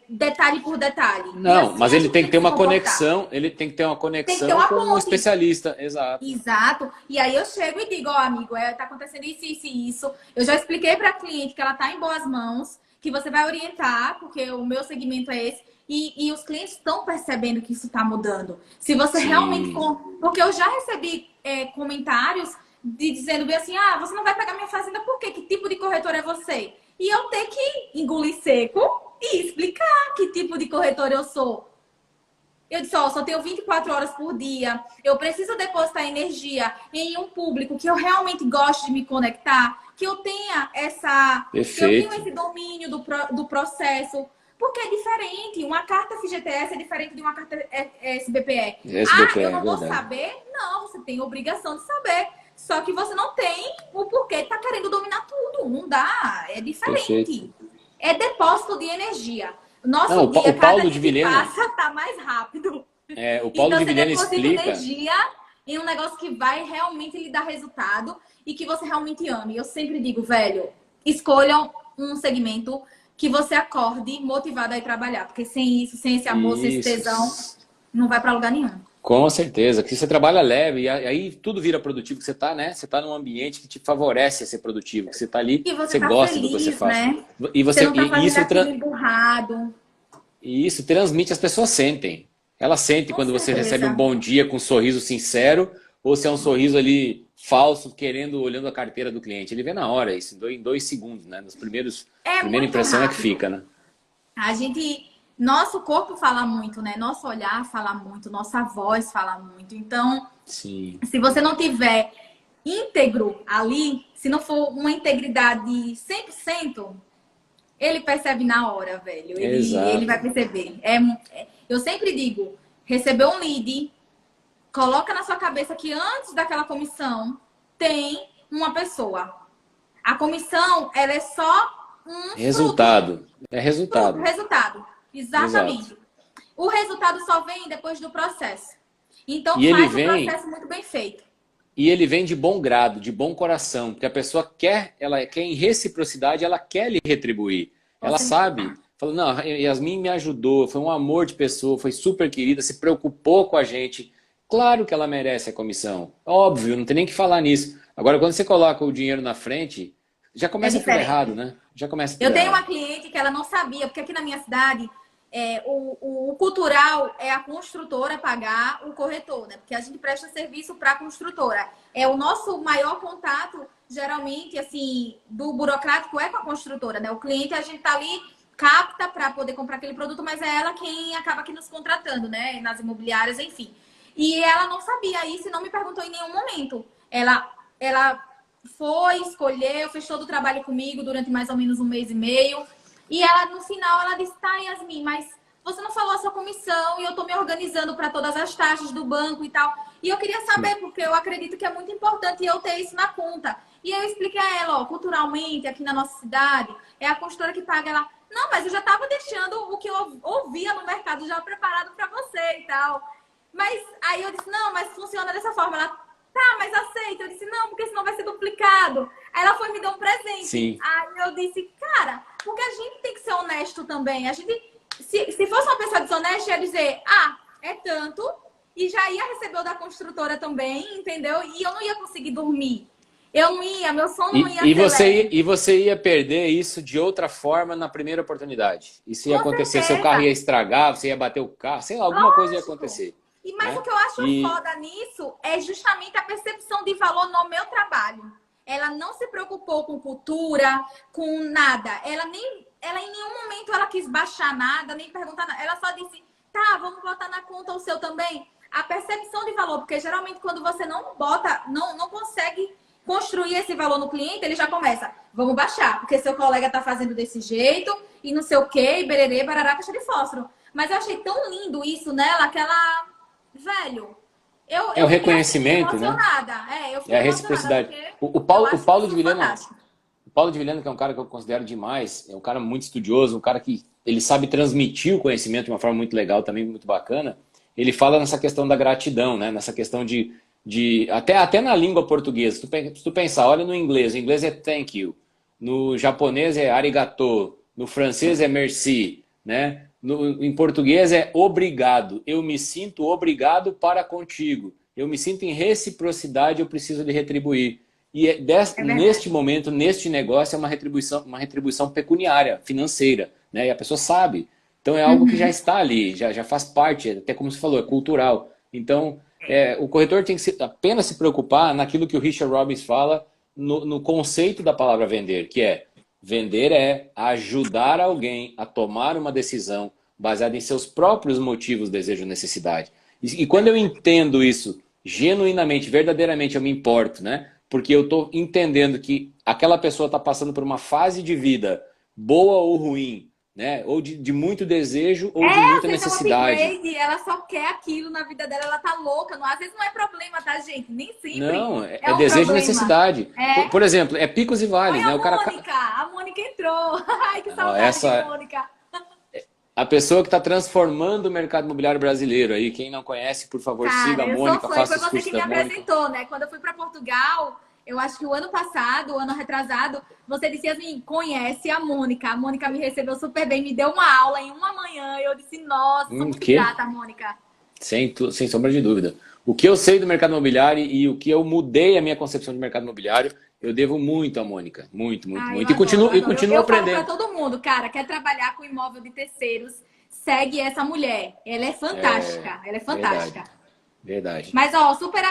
detalhe por detalhe. E Não, assim mas a ele gente tem tem que que ter se uma comportar. conexão, ele tem que ter uma Tem que ter conexão uma com um ponte. especialista, exato. Exato. E aí eu chego e digo, ó, amigo, tá acontecendo isso, isso e isso. Eu já expliquei para a cliente que ela tá em boas mãos, que você vai orientar, porque o meu segmento é esse. E os clientes estão percebendo que isso está mudando. Se você realmente Sim, for. Porque eu já recebi comentários dizendo bem assim: ah, você não vai pegar minha fazenda por quê? Que tipo de corretor é você? E eu ter que engolir seco e explicar que tipo de corretor eu sou. Eu disse, ó, só tenho 24 horas por dia. Eu preciso depositar energia em um público que eu realmente gosto de me conectar, que eu tenha que eu tenha perfeito. esse domínio do processo. Porque é diferente. Uma carta FGTS é diferente de uma carta SBPE. Ah, SBPE, eu é não vou verdade. saber? Não, você tem obrigação de saber. Só que você não tem o porquê tá querendo dominar tudo. Não dá. É Perfeito. diferente. É depósito de energia. Não, Nosso dia, O cada Paulo de dia que Vilhena, passa, tá mais rápido. o Paulo Então, de você Vilhena deposita explica. energia em um negócio que vai realmente lhe dar resultado e que você realmente ame. Eu sempre digo, velho, escolham um segmento que você acorde motivado a ir trabalhar. Porque sem isso, sem esse amor, sem esse tesão, Isso. não vai para lugar nenhum. Com certeza, que você trabalha leve, e aí tudo vira produtivo, que você está, né? Você está num ambiente que te favorece a ser produtivo, que você está ali, E você você tá gosta do que você feliz, faz. né? E Você você não tá fazendo isso, aquilo emburrado. e isso transmite, as pessoas sentem. Elas sentem Com quando você recebe um certeza. bom dia com um sorriso sincero, ou se é um sorriso ali falso, querendo, olhando a carteira do cliente. Ele vê na hora isso, em 2 segundos, né? É Primeira muito impressão é que rápido. fica, né? A gente, nosso corpo fala muito, né? Nosso olhar fala muito, nossa voz fala muito. Então, Sim. se você não tiver íntegro ali, se não for uma integridade 100%, ele percebe na hora, velho. Exato. Ele vai perceber. Eu sempre digo, recebeu um lead, coloca na sua cabeça que antes daquela comissão tem uma pessoa. A comissão, ela é só um Resultado. É resultado. Resultado. Exatamente. Exato. O resultado só vem depois do processo. Então E ele faz vem... o processo muito bem feito. E ele vem de bom grado, de bom coração, porque a pessoa quer, ela quer em reciprocidade, ela quer lhe retribuir. Ela sabe, falou, não, Yasmin me ajudou, foi um amor de pessoa, foi super querida, se preocupou com a gente. Claro que ela merece a comissão, óbvio, não tem nem que falar nisso. Agora, quando você coloca o dinheiro na frente, já começa tudo errado, né? Já começa tudo Eu tenho errado. uma cliente que ela não sabia, porque aqui na minha cidade, o cultural é a construtora pagar o corretor, né? Porque a gente presta serviço para a construtora. É o nosso maior contato, geralmente, assim, do burocrático é com a construtora, né? O cliente, a gente tá ali, capta para poder comprar aquele produto, mas é ela quem acaba aqui nos contratando, né? Nas imobiliárias, enfim. E ela não sabia isso e não me perguntou em nenhum momento. Ela foi, escolheu, fez todo o trabalho comigo durante mais ou menos 1 mês e meio. E ela, no final, ela disse, tá, Yasmin, mas você não falou a sua comissão e eu tô me organizando para todas as taxas do banco e tal. E eu queria saber, porque eu acredito que é muito importante eu ter isso na conta. E eu expliquei a ela, ó, culturalmente, aqui na nossa cidade, é a consultora que paga. Ela, não, mas eu já tava deixando o que eu ouvia no mercado já preparado para você e tal. Mas aí eu disse, não, mas funciona dessa forma. Ela, tá, mas aceita. Eu disse, não, porque senão vai ser duplicado. Aí ela foi me dar um presente. Sim. Aí eu disse, cara, porque a gente tem que ser honesto também. A gente, se fosse uma pessoa desonesta, ia dizer, ah, é tanto, e já ia receber o da construtora também, entendeu? E eu não ia conseguir dormir. Eu não ia, meu sono não ia ser leve. E você ia perder isso de outra forma na primeira oportunidade. Isso ia Com acontecer, certeza. seu carro ia estragar, você ia bater o carro, sei lá, alguma coisa ia Lógico. acontecer. Mas né? o que eu acho foda nisso é justamente a percepção de valor no meu trabalho. Ela não se preocupou com cultura, com nada. Ela em nenhum momento ela quis baixar nada, nem perguntar nada. Ela só disse, tá, vamos botar na conta o seu também. A percepção de valor, porque geralmente quando você não bota, não consegue construir esse valor no cliente, ele já começa, vamos baixar, porque seu colega tá fazendo desse jeito e não sei o quê, e bererê, barará, caixa de fósforo. Mas eu achei tão lindo isso nela, que ela, velho, é o reconhecimento, né? Eu fiquei é a reciprocidade. O Paulo de Vilhena, que é um cara que eu considero demais, é um cara muito estudioso, um cara que ele sabe transmitir o conhecimento de uma forma muito legal, também muito bacana. Ele fala nessa questão da gratidão, né? Nessa questão de até na língua portuguesa. Se tu pensar, olha no inglês. O inglês é thank you. No japonês é arigato. No francês é merci, né? Em português é obrigado. Eu me sinto obrigado para contigo. Eu me sinto em reciprocidade, eu preciso lhe retribuir. E neste momento, neste negócio, é uma retribuição pecuniária, financeira, né? E a pessoa sabe. Então é algo que já está ali, já faz parte, até como você falou, é cultural. Então, o corretor tem que apenas se preocupar naquilo que o Richard Robbins fala no conceito da palavra vender, que é vender é ajudar alguém a tomar uma decisão baseada em seus próprios motivos, desejo, necessidade. E quando eu entendo isso genuinamente, verdadeiramente, eu me importo, né? Porque eu estou entendendo que aquela pessoa está passando por uma fase de vida, boa ou ruim, né? Ou de muito desejo ou de muita necessidade. Ela só quer aquilo na vida dela, ela tá louca. Às vezes não é problema, tá, gente? Nem sempre. Não, é um desejo e problema. necessidade. Por exemplo, é picos e vales, né? A Mônica entrou. Ai, que saudade de Mônica. A pessoa que está transformando o mercado imobiliário brasileiro aí, quem não conhece, por favor, siga a Mônica, faça os cursos da Mônica. Foi você que me apresentou, né? Quando eu fui para Portugal, eu acho que o ano passado, o ano retrasado, você disse assim, conhece a Mônica. A Mônica me recebeu super bem, me deu uma aula em uma manhã. E eu disse, nossa, sou muito grata, Mônica. Sem sombra de dúvida. O que eu sei do mercado imobiliário e o que eu mudei a minha concepção de mercado imobiliário, eu devo muito à Mônica. Muito. E continuo aprendendo. Eu falo pra todo mundo, cara, quer trabalhar com imóvel de terceiros, segue essa mulher. Ela é fantástica. Ela é fantástica. Verdade. Mas, ó, super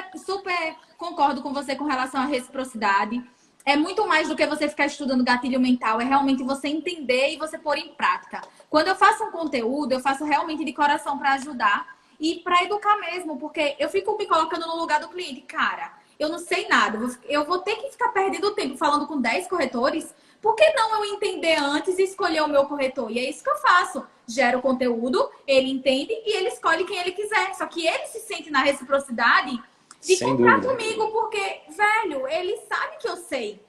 concordo com você com relação à reciprocidade. É muito mais do que você ficar estudando gatilho mental, é realmente você entender e você pôr em prática. Quando eu faço um conteúdo, eu faço realmente de coração para ajudar e para educar mesmo, porque eu fico me colocando no lugar do cliente. Cara, eu não sei nada, eu vou ter que ficar perdendo tempo falando com 10 corretores Por que não eu entender antes e escolher o meu corretor? E é isso que eu faço. Gero conteúdo, ele entende e ele escolhe quem ele quiser. Só que ele se sente na reciprocidade de Sem comprar dúvida. comigo, porque, velho, ele sabe que eu sei.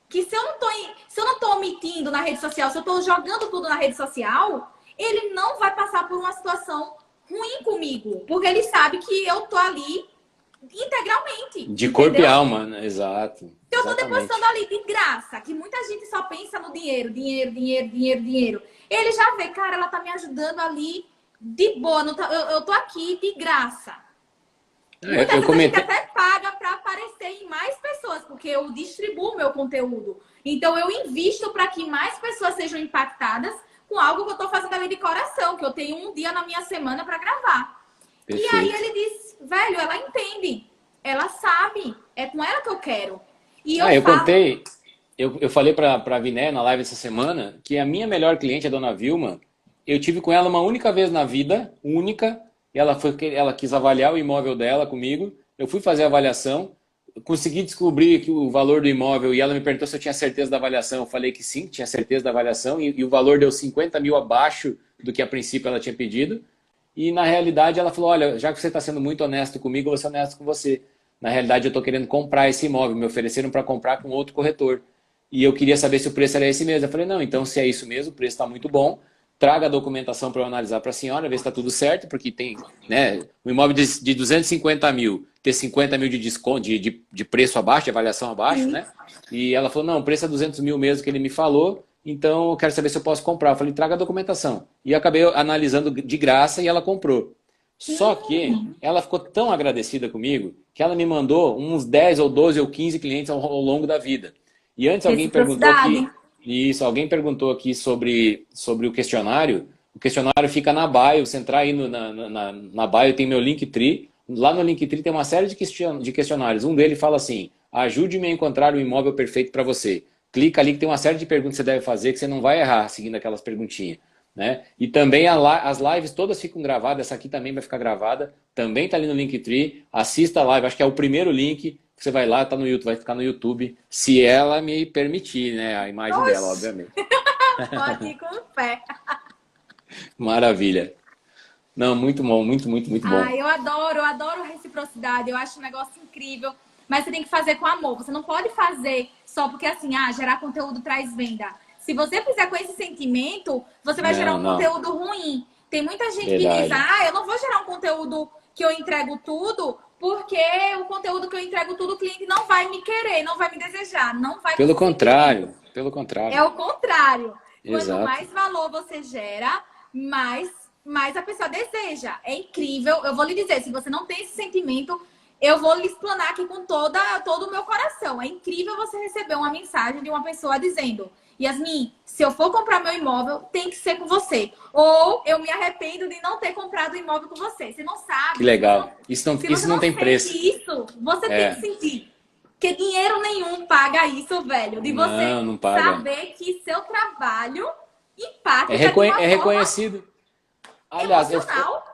Que se eu não tô omitindo na rede social, se eu tô jogando tudo na rede social, ele não vai passar por uma situação ruim comigo. Porque ele sabe que eu tô ali integralmente. De corpo e entendeu? alma, né? Exato. Se eu tô Exatamente. depositando ali de graça, que muita gente só pensa no dinheiro, dinheiro, dinheiro, dinheiro, dinheiro. Ele já vê, cara, ela tá me ajudando ali de boa, não tá, eu tô aqui de graça. Muitas Eu vezes a gente comentei. até paga para aparecer em mais pessoas, porque eu distribuo meu conteúdo. Então eu invisto para que mais pessoas sejam impactadas com algo que eu tô fazendo ali de coração, que eu tenho um dia na minha semana para gravar. E aí Perfeito. ele diz, velho, ela entende, ela sabe, é com ela que eu quero. E Ah, eu falo, contei, eu falei para a Viné na live essa semana que a minha melhor cliente, a dona Vilma, eu tive com ela uma única vez na vida, única, e ela quis avaliar o imóvel dela comigo, eu fui fazer a avaliação, consegui descobrir que o valor do imóvel, e ela me perguntou se eu tinha certeza da avaliação, eu falei que sim, tinha certeza da avaliação, e o valor deu 50 mil abaixo do que a princípio ela tinha pedido, e na realidade ela falou, olha, já que você está sendo muito honesto comigo, eu vou ser honesto com você. Na realidade eu estou querendo comprar esse imóvel, me ofereceram para comprar com outro corretor. E eu queria saber se o preço era esse mesmo. Eu falei, não, então se é isso mesmo, o preço está muito bom, traga a documentação para eu analisar para a senhora, ver se está tudo certo, porque tem, né, um imóvel de 250 mil, ter 50 mil de desconto, de preço abaixo, de avaliação abaixo, né? E ela falou, não, o preço é 200 mil mesmo que ele me falou, então eu quero saber se eu posso comprar. Eu falei, traga a documentação. E eu acabei analisando de graça e ela comprou. Só que ela ficou tão agradecida comigo que ela me mandou uns 10 ou 12 ou 15 clientes ao longo da vida. E antes alguém perguntou aqui, reciprocidade. isso, alguém perguntou aqui sobre o questionário. O questionário fica na bio, você entrar aí na bio tem meu Linktree. Lá no Linktree tem uma série de questionários. Um deles fala assim, ajude-me a encontrar o imóvel perfeito para você. Clica ali que tem uma série de perguntas que você deve fazer que você não vai errar seguindo aquelas perguntinhas. Né? E também as lives todas ficam gravadas, essa aqui também vai ficar gravada, também está ali no Linktree, assista a live, acho que é o primeiro link, você vai lá, tá no YouTube, vai ficar no YouTube, se ela me permitir, né? A imagem dela, Oxi, obviamente. pode ir com fé. Maravilha. Não, muito bom, muito, muito, muito bom. Ah, eu adoro reciprocidade, eu acho um negócio incrível. Mas você tem que fazer com amor. Você não pode fazer só porque assim, gerar conteúdo traz venda. Se você fizer com esse sentimento, você vai gerar Não, um não, conteúdo ruim. Tem muita gente que diz, verdade. eu não vou gerar um conteúdo que eu entrego tudo, porque o conteúdo que eu entrego tudo, o cliente não vai me querer, não vai me desejar, não vai Pelo conseguir. contrário, É o contrário. Quanto exato. mais valor você gera, mais a pessoa deseja. É incrível. Eu vou lhe dizer, se você não tem esse sentimento, eu vou lhe explanar aqui com todo o meu coração. É incrível você receber uma mensagem de uma pessoa dizendo, Yasmin, se eu for comprar meu imóvel, tem que ser com você. Ou eu me arrependo de não ter comprado o imóvel com você. Você não Que sabe. legal. Se Isso você não não tem sente preço. isso, você tem que É, sentir. Porque dinheiro nenhum paga isso, velho. De você não paga. saber que seu trabalho É, impacta de uma é forma reconhecido. Aliás, emocional.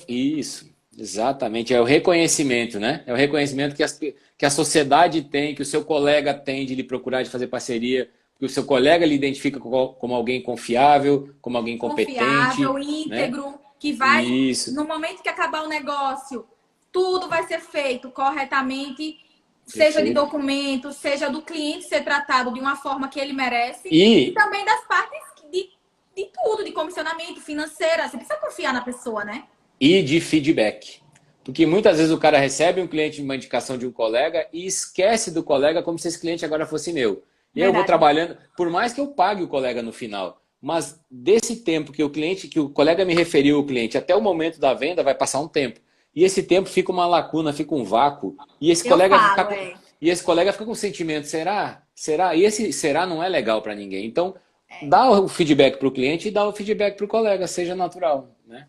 isso, exatamente, é o reconhecimento, né? É o reconhecimento que a sociedade tem, que o seu colega tem de lhe procurar, de fazer parceria, que o seu colega lhe identifica como alguém confiável, como alguém Confiável, competente, né? íntegro, que vai, Isso, no momento que acabar o negócio, tudo vai ser feito corretamente, seja de perfeito. documento, seja do cliente ser tratado de uma forma que ele merece, e E, também das partes de tudo, de comissionamento, financeira. Você precisa confiar na pessoa, né? e de feedback. Porque muitas vezes o cara recebe um cliente, uma indicação de um colega e esquece do colega como se esse cliente agora fosse meu. E aí eu vou Verdade. trabalhando, por mais que eu pague o colega no final, mas desse tempo que o colega me referiu o cliente até o momento da venda vai passar um tempo. E esse tempo fica uma lacuna, fica um vácuo. E esse Eu colega falo, é. fica com o sentimento, será? Será? E esse será não é legal para ninguém. Então, dá o feedback para o cliente e dá o feedback para o colega, seja natural, né?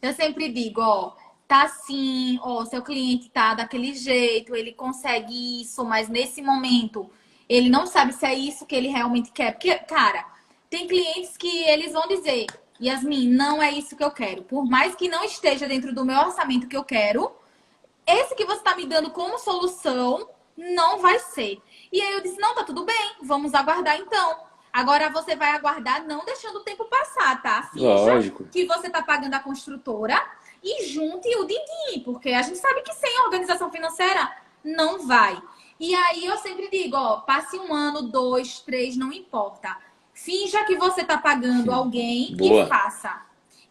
Eu sempre digo, tá assim, seu cliente tá daquele jeito, ele consegue isso, mas nesse momento ele não sabe se é isso que ele realmente quer. Porque, cara, tem clientes que eles vão dizer, Yasmin, não é isso que eu quero. Por mais que não esteja dentro do meu orçamento que eu quero, esse que você tá me dando como solução não vai ser. E aí eu disse, não, tá tudo bem, vamos aguardar então. Agora você vai aguardar não deixando o tempo passar, tá? Finja Lógico. que você tá pagando a construtora e junte o din-din, porque a gente sabe que sem organização financeira não vai. E aí eu sempre digo, ó, passe 1 ano, 2, 3, não importa. Finja que você tá pagando alguém e Boa. faça.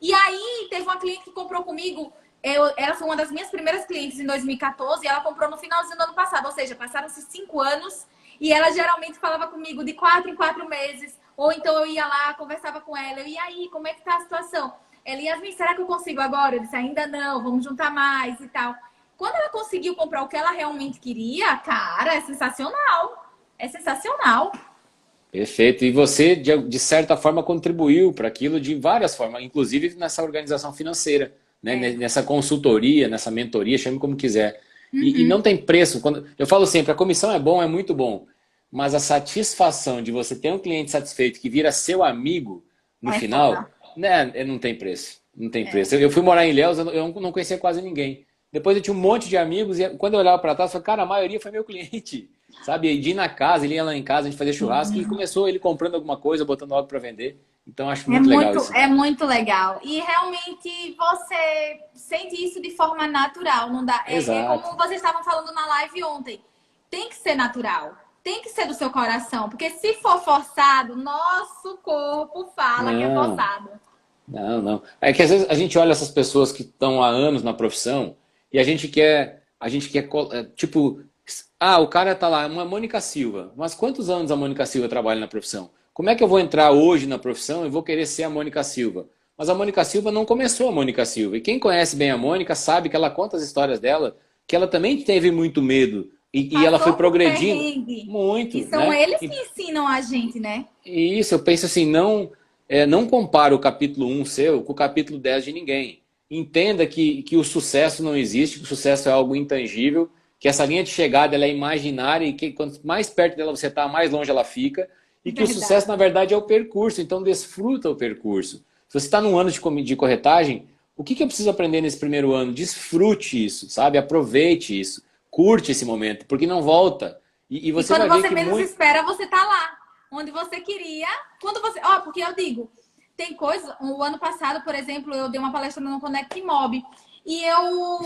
E aí teve uma cliente que comprou comigo, ela foi uma das minhas primeiras clientes em 2014 e ela comprou no finalzinho do ano passado, ou seja, passaram-se 5 anos e ela geralmente falava comigo de 4 em 4 meses, ou então eu ia lá, conversava com ela, e aí, como é que tá a situação? Ela, Yasmin, será que eu consigo agora? Eu disse, ainda não, vamos juntar mais e tal. Quando ela conseguiu comprar o que ela realmente queria, cara, é sensacional. É sensacional. Perfeito. E você, de certa forma, contribuiu para aquilo de várias formas, inclusive nessa organização financeira, né? Nessa consultoria, nessa mentoria, chame como quiser. E não tem preço. Quando, eu falo sempre, a comissão é bom, é muito bom, mas a satisfação de você ter um cliente satisfeito que vira seu amigo no final, né, não tem preço. Não tem preço. Eu fui morar em Ilhéus, eu não conhecia quase ninguém. Depois eu tinha um monte de amigos e quando eu olhava para trás, eu falei, cara, a maioria foi meu cliente. Sabe, de ir na casa, ele ia lá em casa, a gente fazia churrasco e começou ele comprando alguma coisa, botando algo para vender. Então acho muito legal isso. É muito legal. E realmente você sente isso de forma natural, não dá. É como vocês estavam falando na live ontem. Tem que ser natural. Tem que ser do seu coração, porque se for forçado, nosso corpo fala que é forçado. Não. É que às vezes a gente olha essas pessoas que estão há anos na profissão e a gente quer tipo, o cara tá lá, uma Mônica Silva. Mas quantos anos a Mônica Silva trabalha na profissão? Como é que eu vou entrar hoje na profissão e vou querer ser a Mônica Silva? Mas a Mônica Silva não começou a Mônica Silva. E quem conhece bem a Mônica sabe que ela conta as histórias dela, que ela também teve muito medo. E ela foi progredindo muito. E são eles que ensinam a gente, né? E isso, eu penso assim, não compara o capítulo 1 seu com o capítulo 10 de ninguém. Entenda que o sucesso não existe, que o sucesso é algo intangível, que essa linha de chegada ela é imaginária e que quanto mais perto dela você está, mais longe ela fica. E que o sucesso, na verdade, é o percurso. Então, desfruta o percurso. Se você está num ano de corretagem, o que eu preciso aprender nesse primeiro ano? Desfrute isso, sabe? Aproveite isso. Curte esse momento, porque não volta. E você quando vai ver você que menos espera, você tá lá. Onde você queria. Quando você... porque eu digo, tem coisas... O ano passado, por exemplo, eu dei uma palestra no Connect Mob. E eu...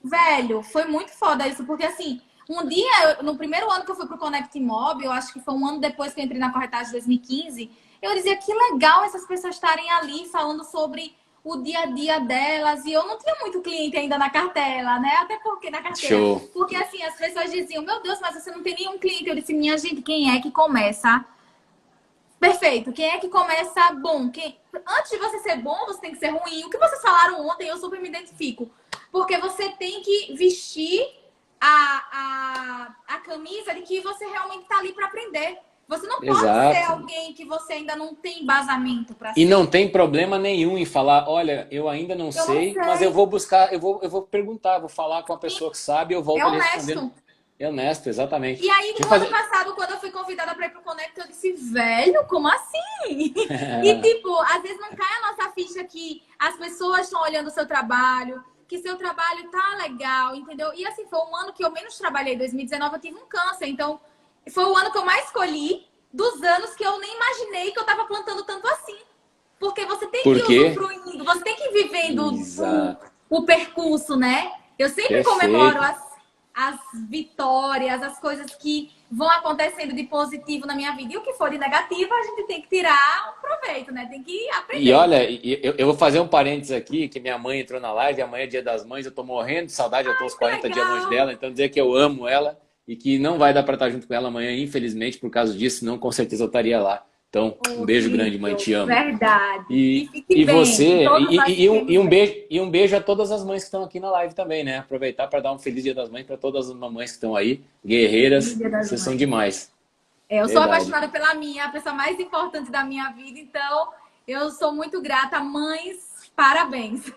Velho, foi muito foda isso. Porque assim... Um dia, no primeiro ano que eu fui pro Connect Mob, eu acho que foi um ano depois que eu entrei na corretagem de 2015, eu dizia que legal essas pessoas estarem ali falando sobre o dia a dia delas. E eu não tinha muito cliente ainda na cartela, né? Até porque na carteira. Show. Porque assim, as pessoas diziam, meu Deus, mas você não tem nenhum cliente. Eu disse, minha gente, quem é que começa? Perfeito. Quem é que começa bom? Antes de você ser bom, você tem que ser ruim. O que vocês falaram ontem, eu super me identifico. Porque você tem que vestir a camisa de que você realmente está ali para aprender. Você não pode ser alguém que você ainda não tem embasamento para ser. E não tem problema nenhum em falar, olha, eu ainda não sei, mas eu vou buscar, eu vou perguntar, vou falar com a pessoa que sabe, eu volto respondendo. É honesto, exatamente. E aí, no ano passado, quando eu fui convidada para ir pro Connect, eu disse, velho, como assim? E tipo, às vezes não cai a nossa ficha que as pessoas estão olhando o seu trabalho, que seu trabalho tá legal, entendeu? E assim, foi um ano que eu menos trabalhei. Em 2019 eu tive um câncer, então foi o ano que eu mais escolhi dos anos que eu nem imaginei que eu tava plantando tanto assim. Porque você tem que ir usufruindo, você tem que ir vivendo o percurso, né? Eu sempre comemoro as vitórias, as coisas que vão acontecendo de positivo na minha vida. E o que for de negativo, a gente tem que tirar um proveito, né? Tem que aprender. E olha, eu vou fazer um parênteses aqui, que minha mãe entrou na live, amanhã é Dia das Mães, eu tô morrendo de saudade, eu tô uns 40 dias longe dela, então dizer que eu amo ela e que não vai dar para estar junto com ela amanhã, infelizmente, por causa disso, senão com certeza eu estaria lá. Então, um beijo grande, mãe, te amo. Verdade. E você, um beijo a todas as mães que estão aqui na live também, né? Aproveitar para dar um feliz Dia das Mães para todas as mamães que estão aí, guerreiras, vocês são demais. Eu sou apaixonada pela minha, a pessoa mais importante da minha vida, então eu sou muito grata. Mães, parabéns.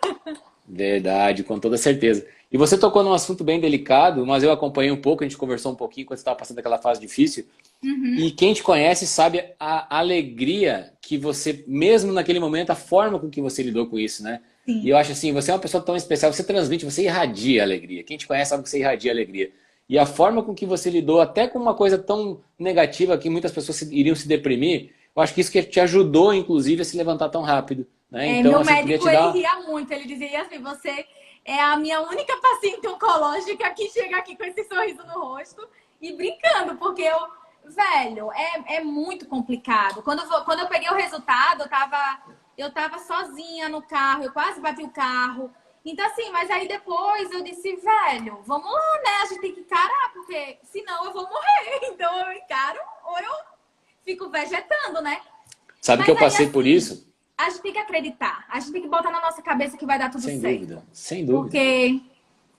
Verdade, com toda certeza. E você tocou num assunto bem delicado, mas eu acompanhei um pouco, a gente conversou um pouquinho quando você estava passando aquela fase difícil. E quem te conhece sabe a alegria que você, mesmo naquele momento, a forma com que você lidou com isso, né? Sim. E eu acho assim, você é uma pessoa tão especial, você transmite, você irradia alegria. Quem te conhece sabe que você irradia alegria. E a forma com que você lidou, até com uma coisa tão negativa que muitas pessoas iriam se deprimir, eu acho que isso que te ajudou, inclusive, a se levantar tão rápido, né? Então, Meu assim, queria médico, te ele dar... ria muito. Ele dizia assim, você é a minha única paciente oncológica que chega aqui com esse sorriso no rosto e brincando, porque velho, é muito complicado. Quando eu peguei o resultado, eu tava sozinha no carro, eu quase bati o carro. Então, assim, mas aí depois eu disse, velho, vamos lá, né? A gente tem que encarar, porque senão eu vou morrer. Então eu encaro ou eu fico vegetando, né? Sabe que Mas eu aí, passei por assim, isso? a gente tem que acreditar. A gente tem que botar na nossa cabeça que vai dar tudo Sem certo. dúvida, sem dúvida. Porque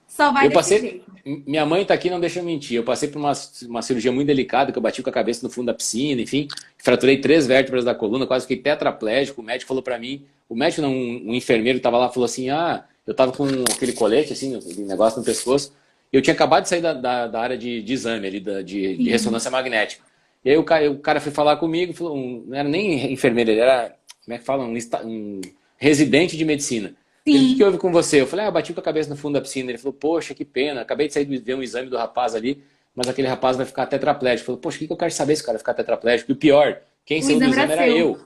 só vai Eu desse passei. jeito. Minha mãe tá aqui, não deixa eu mentir. Eu passei por uma cirurgia muito delicada, que eu bati com a cabeça no fundo da piscina, enfim. Fraturei 3 vértebras da coluna, quase fiquei tetraplégico. O médico falou pra mim, o médico não, um enfermeiro que tava lá, falou assim: ah, eu tava com aquele colete, assim, aquele negócio no pescoço. E eu tinha acabado de sair da área de exame ali, de ressonância magnética. E aí o cara foi falar comigo, falou, não era nem enfermeiro, ele era, como é que fala? Um residente de medicina. Ele, o que Sim. houve com você? Eu falei, eu bati com a cabeça no fundo da piscina. Ele falou, poxa, que pena, acabei de sair de ver um exame do rapaz ali, mas aquele rapaz vai ficar tetraplégico. Eu falei, poxa, o que eu quero saber se o cara vai ficar tetraplégico? E o pior, quem O saiu do exame exame era era seu. eu,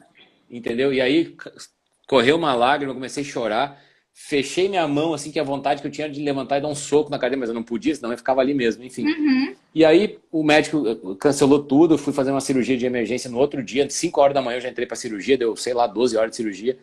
entendeu? E aí correu uma lágrima, eu comecei a chorar, fechei minha mão, assim, que a vontade que eu tinha de levantar e dar um soco na cadeira, mas eu não podia, senão eu ficava ali mesmo, enfim. Uhum. E aí o médico cancelou tudo, eu fui fazer uma cirurgia de emergência no outro dia, 5 horas da manhã eu já entrei para cirurgia, deu, sei lá, 12 horas de cirurgia.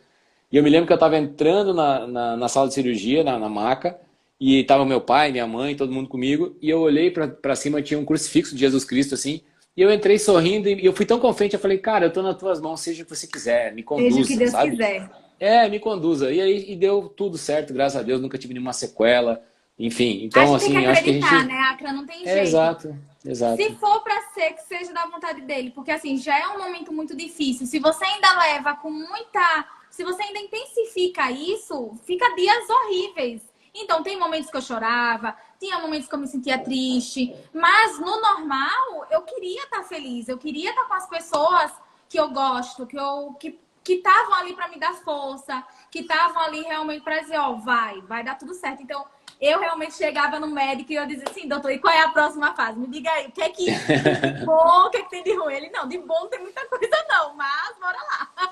E eu me lembro que eu estava entrando na sala de cirurgia, na maca, e tava meu pai, minha mãe, todo mundo comigo, e eu olhei para cima, tinha um crucifixo de Jesus Cristo, assim, e eu entrei sorrindo, e eu fui tão confiante, eu falei, cara, eu tô nas tuas mãos, seja o que você quiser, me Seja o que conduza, Deus sabe? quiser. É, me conduza. E aí e deu tudo certo, graças a Deus, nunca tive nenhuma sequela, enfim. A Então, gente tem que assim, eu acho que a acreditar, gente... né, Acra? Não tem É, jeito. exato, Se exato. for para ser, que seja da vontade dele. Porque, assim, já é um momento muito difícil. Se você ainda leva com muita... Se você ainda intensifica isso, fica dias horríveis. Então, tem momentos que eu chorava, tinha momentos que eu me sentia triste. Mas, no normal, eu queria estar feliz. Eu queria estar com as pessoas que eu gosto, que estavam ali para me dar força, que estavam ali realmente para dizer, ó, vai dar tudo certo. Então, eu realmente chegava no médico e eu dizia assim, doutor, e qual é a próxima fase? Me diga aí, o que é que tem de bom, o que é que tem de ruim? Ele, não, de bom não tem muita coisa não, mas bora lá.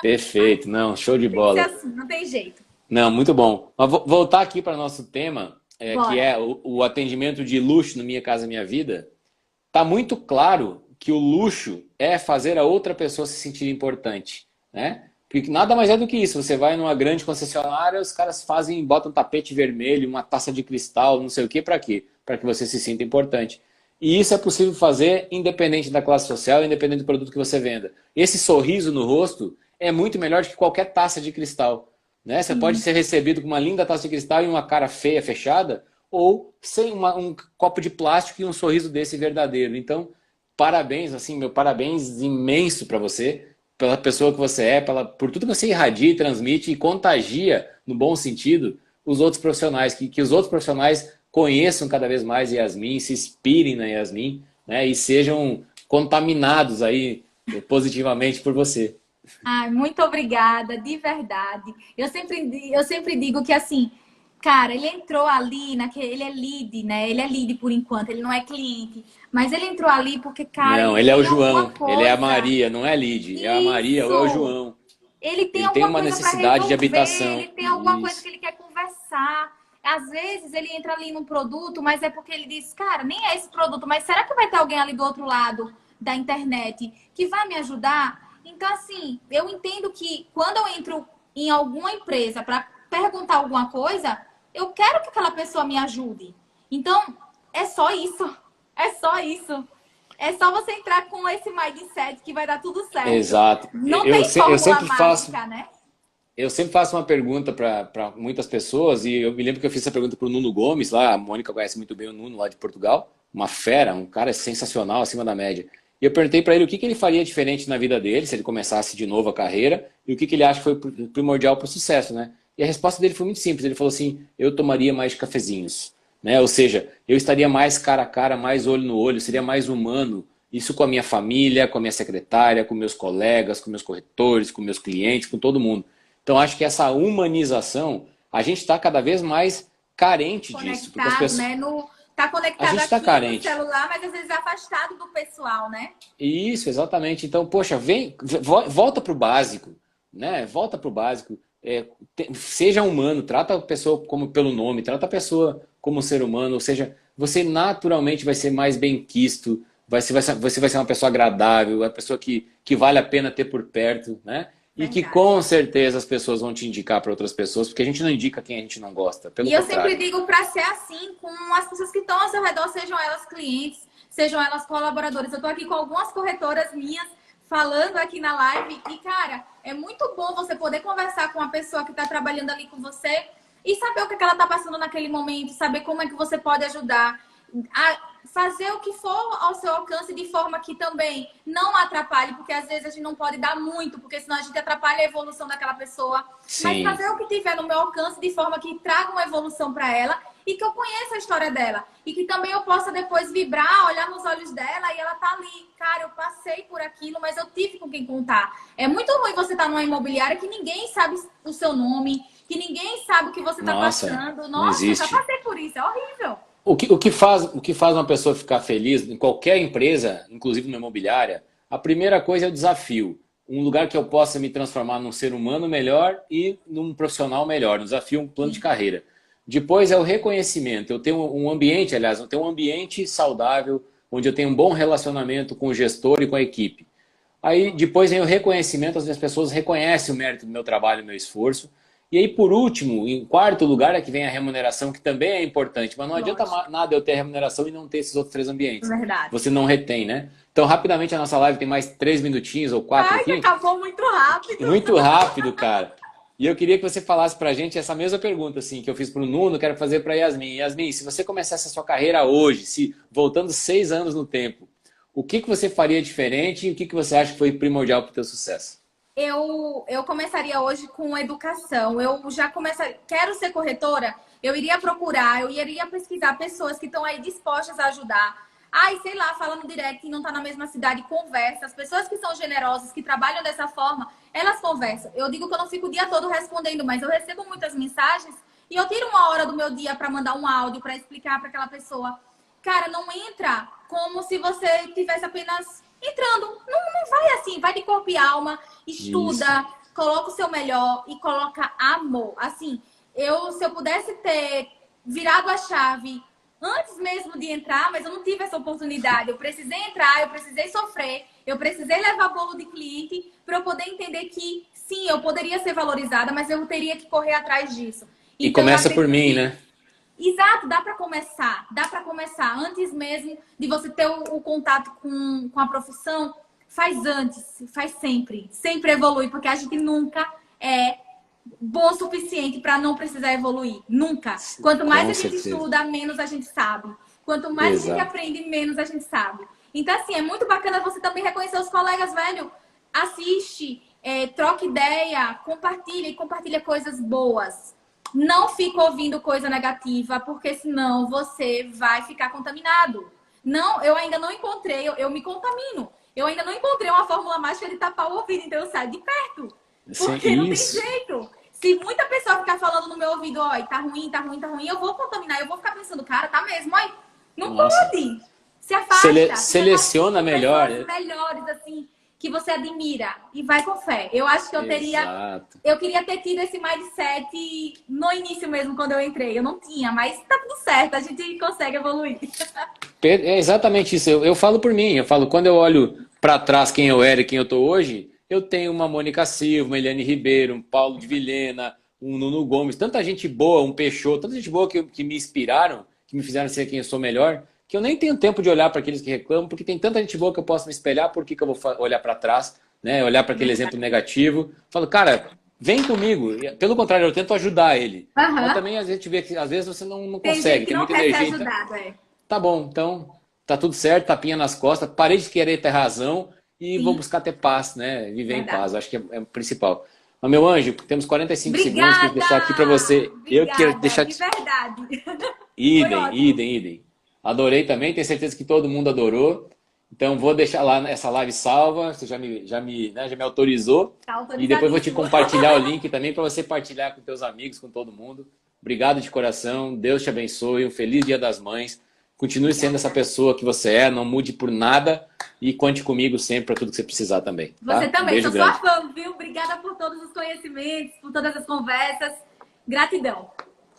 Perfeito, não, show de Tem que ser bola. assim, não tem jeito. Não, muito bom. Mas voltar aqui para o nosso tema, que Bora. é o atendimento de luxo no Minha Casa Minha Vida. Tá muito claro que o luxo é fazer a outra pessoa se sentir importante, né? Porque nada mais é do que isso. Você vai numa grande concessionária, os caras fazem, botam um tapete vermelho, uma taça de cristal, não sei o quê, para quê? Para que você se sinta importante. E isso é possível fazer independente da classe social, independente do produto que você venda. Esse sorriso no rosto é muito melhor do que qualquer taça de cristal, né? Você pode ser recebido com uma linda taça de cristal e uma cara feia, fechada, ou sem um copo de plástico e um sorriso desse verdadeiro. Então, parabéns, assim, meu parabéns imenso para você, pela pessoa que você é, por tudo que você irradia, transmite e contagia, no bom sentido, os outros profissionais, que os outros profissionais conheçam cada vez mais Yasmin, se inspirem na Yasmin, né, e sejam contaminados aí positivamente por você. Ai, muito obrigada, de verdade. Eu sempre digo que assim, cara, ele entrou ali naquele, ele é lead, né? Ele é lead por enquanto, ele não é cliente, mas ele entrou ali porque, cara, Não, ele ele é o tem alguma João, ele é a coisa. Maria, não é a Lid, é a Maria ou é o Isso. João. Ele tem Ele tem alguma uma coisa para necessidade de resolver, ele habitação. tem alguma coisa que Isso. ele quer conversar. Às vezes ele entra ali num produto, mas é porque ele diz, cara, nem é esse produto, mas será que vai ter alguém ali do outro lado da internet que vai me ajudar? Então, assim, eu entendo que quando eu entro em alguma empresa para perguntar alguma coisa, eu quero que aquela pessoa me ajude. Então, é só isso. É só isso. É só você entrar com esse mindset que vai dar tudo certo. Exato. Não tem Eu fórmula sempre faço, mágica, né? eu sempre faço uma pergunta para muitas pessoas, e eu me lembro que eu fiz essa pergunta para o Nuno Gomes, lá, a Mônica conhece muito bem o Nuno, lá de Portugal, uma fera, um cara sensacional, acima da média. E eu perguntei para ele o que ele faria diferente na vida dele, se ele começasse de novo a carreira, e o que ele acha que foi primordial para o sucesso, né? E a resposta dele foi muito simples, ele falou assim, eu tomaria mais cafezinhos, né? Ou seja, eu estaria mais cara a cara, mais olho no olho, seria mais humano, isso com a minha família, com a minha secretária, com meus colegas, com meus corretores, com meus clientes, com todo mundo. Então, acho que essa humanização, a gente está cada vez mais carente disso. Porque as Conectado, pessoas... né? tá A conectado gente está aqui no carente. celular, mas às vezes afastado do pessoal, né? Isso, exatamente. Então, poxa, volta para o básico, né? Volta para o básico. Seja humano, trata a pessoa como pelo nome, trata a pessoa como ser humano, ou seja, você naturalmente vai ser mais benquisto, você vai ser uma pessoa agradável, uma pessoa que vale a pena ter por perto, né? E que Verdade. com certeza as pessoas vão te indicar para outras pessoas, porque a gente não indica quem a gente não gosta, pelo E eu sempre contrário. digo para ser assim com as pessoas que estão ao seu redor, sejam elas clientes, sejam elas colaboradores. Eu estou aqui com algumas corretoras minhas falando aqui na live e, cara, é muito bom você poder conversar com uma pessoa que está trabalhando ali com você e saber o que ela está passando naquele momento, saber como é que você pode ajudar, a fazer o que for ao seu alcance de forma que também não atrapalhe, porque às vezes a gente não pode dar muito, porque senão a gente atrapalha a evolução daquela pessoa. Mas Sim. fazer o que tiver no meu alcance de forma que traga uma evolução para ela e que eu conheça a história dela. E que também eu possa depois vibrar, olhar nos olhos dela e ela tá ali. Cara, eu passei por aquilo, mas eu tive com quem contar. É muito ruim você estar numa imobiliária que ninguém sabe o seu nome, que ninguém sabe o que você tá Nossa, passando. não Nossa, eu já existe. passei por isso, é horrível. O que faz uma pessoa ficar feliz em qualquer empresa, inclusive na imobiliária, a primeira coisa é o desafio. Um lugar que eu possa me transformar num ser humano melhor e num profissional melhor. Um desafio, um plano de carreira. Depois é o reconhecimento. Eu tenho um ambiente, aliás, eu tenho um ambiente saudável, onde eu tenho um bom relacionamento com o gestor e com a equipe. Aí depois vem o reconhecimento, as minhas pessoas reconhecem o mérito do meu trabalho, do meu esforço. E aí, por último, em quarto lugar, é que vem a remuneração, que também é importante. Mas não adianta Lógico, nada eu ter a remuneração e não ter esses outros três ambientes. verdade. Você não retém, né? Então, rapidamente, a nossa live tem mais 3 minutinhos ou 4 Ai, que aqui. acabou muito rápido. Muito rápido, cara. E eu queria que você falasse pra gente essa mesma pergunta, assim, que eu fiz pro Nuno, quero fazer pra Yasmin. Yasmin, se você começasse a sua carreira hoje, se voltando 6 anos no tempo, o que que você faria diferente e o que que você acha que foi primordial pro teu sucesso? Eu começaria hoje com educação. Eu já começaria. Quero ser corretora? Eu iria procurar, eu iria pesquisar pessoas que estão aí dispostas a ajudar. Ai, sei lá, fala no direct e não tá na mesma cidade, conversa. As pessoas que são generosas, que trabalham dessa forma, elas conversam. Eu digo que eu não fico o dia todo respondendo, mas eu recebo muitas mensagens e eu tiro uma hora do meu dia para mandar um áudio, para explicar para aquela pessoa. Cara, não entra como se você tivesse apenas entrando. Não vai assim, vai de corpo e alma, Isso. estuda, coloca o seu melhor e coloca amor. Assim, se eu pudesse ter virado a chave antes mesmo de entrar, mas eu não tive essa oportunidade. Eu precisei entrar, eu precisei sofrer, eu precisei levar bolo de cliente para eu poder entender que sim, eu poderia ser valorizada, mas eu teria que correr atrás disso. E Então, eu começa por acredito mim, que né? exato, dá para começar antes mesmo de você ter o contato com a profissão. Faz antes, faz sempre. Sempre evolui, porque a gente nunca é bom o suficiente para não precisar evoluir. Nunca. Quanto mais Com a gente certeza. estuda, menos a gente sabe. Quanto mais a gente Exato. aprende, menos a gente sabe. Então, assim, é muito bacana você também reconhecer os colegas, velho. Assiste, troca ideia, compartilha e compartilha coisas boas. Não fica ouvindo coisa negativa, porque senão você vai ficar contaminado. Não, eu ainda não encontrei, eu me contamino. Eu ainda não encontrei uma fórmula mágica de tapar o ouvido, então eu saio de perto. Sim, Porque não tem isso. jeito. Se muita pessoa ficar falando no meu ouvido, ó, tá ruim, tá ruim, tá ruim, eu vou contaminar, eu vou ficar pensando, cara, tá mesmo, ó, não Nossa. pode. Se afasta, Seleciona com melhor. pessoas melhores, assim, que você admira e vai com fé. Eu acho que Exato. eu queria ter tido esse mindset no início mesmo, quando eu entrei. Eu não tinha, mas tá tudo certo, a gente consegue evoluir. É exatamente isso. Eu falo por mim. Eu falo, quando eu olho para trás quem eu era e quem eu tô hoje, eu tenho uma Mônica Silva, uma Eliane Ribeiro, um Paulo de Vilhena, um Nuno Gomes, tanta gente boa, um Peixoto, tanta gente boa que me inspiraram, que me fizeram ser quem eu sou melhor, que eu nem tenho tempo de olhar para aqueles que reclamam, porque tem tanta gente boa que eu posso me espelhar, por que que eu vou olhar para trás, né? Olhar para aquele exemplo negativo. Falo, cara, vem comigo. Pelo contrário, eu tento ajudar ele. Mas Aham. também a gente vê que às vezes você não Tem gente consegue, que tem não muita quer ser energia. ajudado, é. Tá bom, então tá tudo certo, tapinha nas costas, parei de querer ter razão e vou Sim, buscar ter paz, né? Viver em verdade. paz, acho que é o principal. Mas, meu anjo, temos 45 segundos, queria Obrigada! deixar aqui para você. Eu quero Obrigada, deixar. de verdade. Foi Idem, ótimo. idem, idem. Adorei também, tenho certeza que todo mundo adorou. Então, vou deixar lá essa live salva, você já me autorizou. Tá E depois vou te autorizadíssimo. compartilhar o link também para você partilhar com teus amigos, com todo mundo. Obrigado de coração, Deus te abençoe, um feliz Dia das Mães. Continue sendo essa pessoa que você é, não mude por nada e conte comigo sempre para tudo que você precisar também. Tá? Você também, Beijo sou grande. sua fã, viu? Obrigada por todos os conhecimentos, por todas as conversas. Gratidão.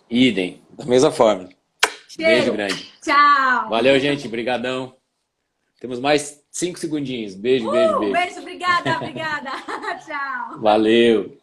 Idem, da mesma forma. Cheiro. Beijo grande. Tchau. Valeu, gente. Brigadão. Temos mais 5 segundinhos. Beijo, beijo, beijo. Beijo, obrigada. Tchau. Valeu.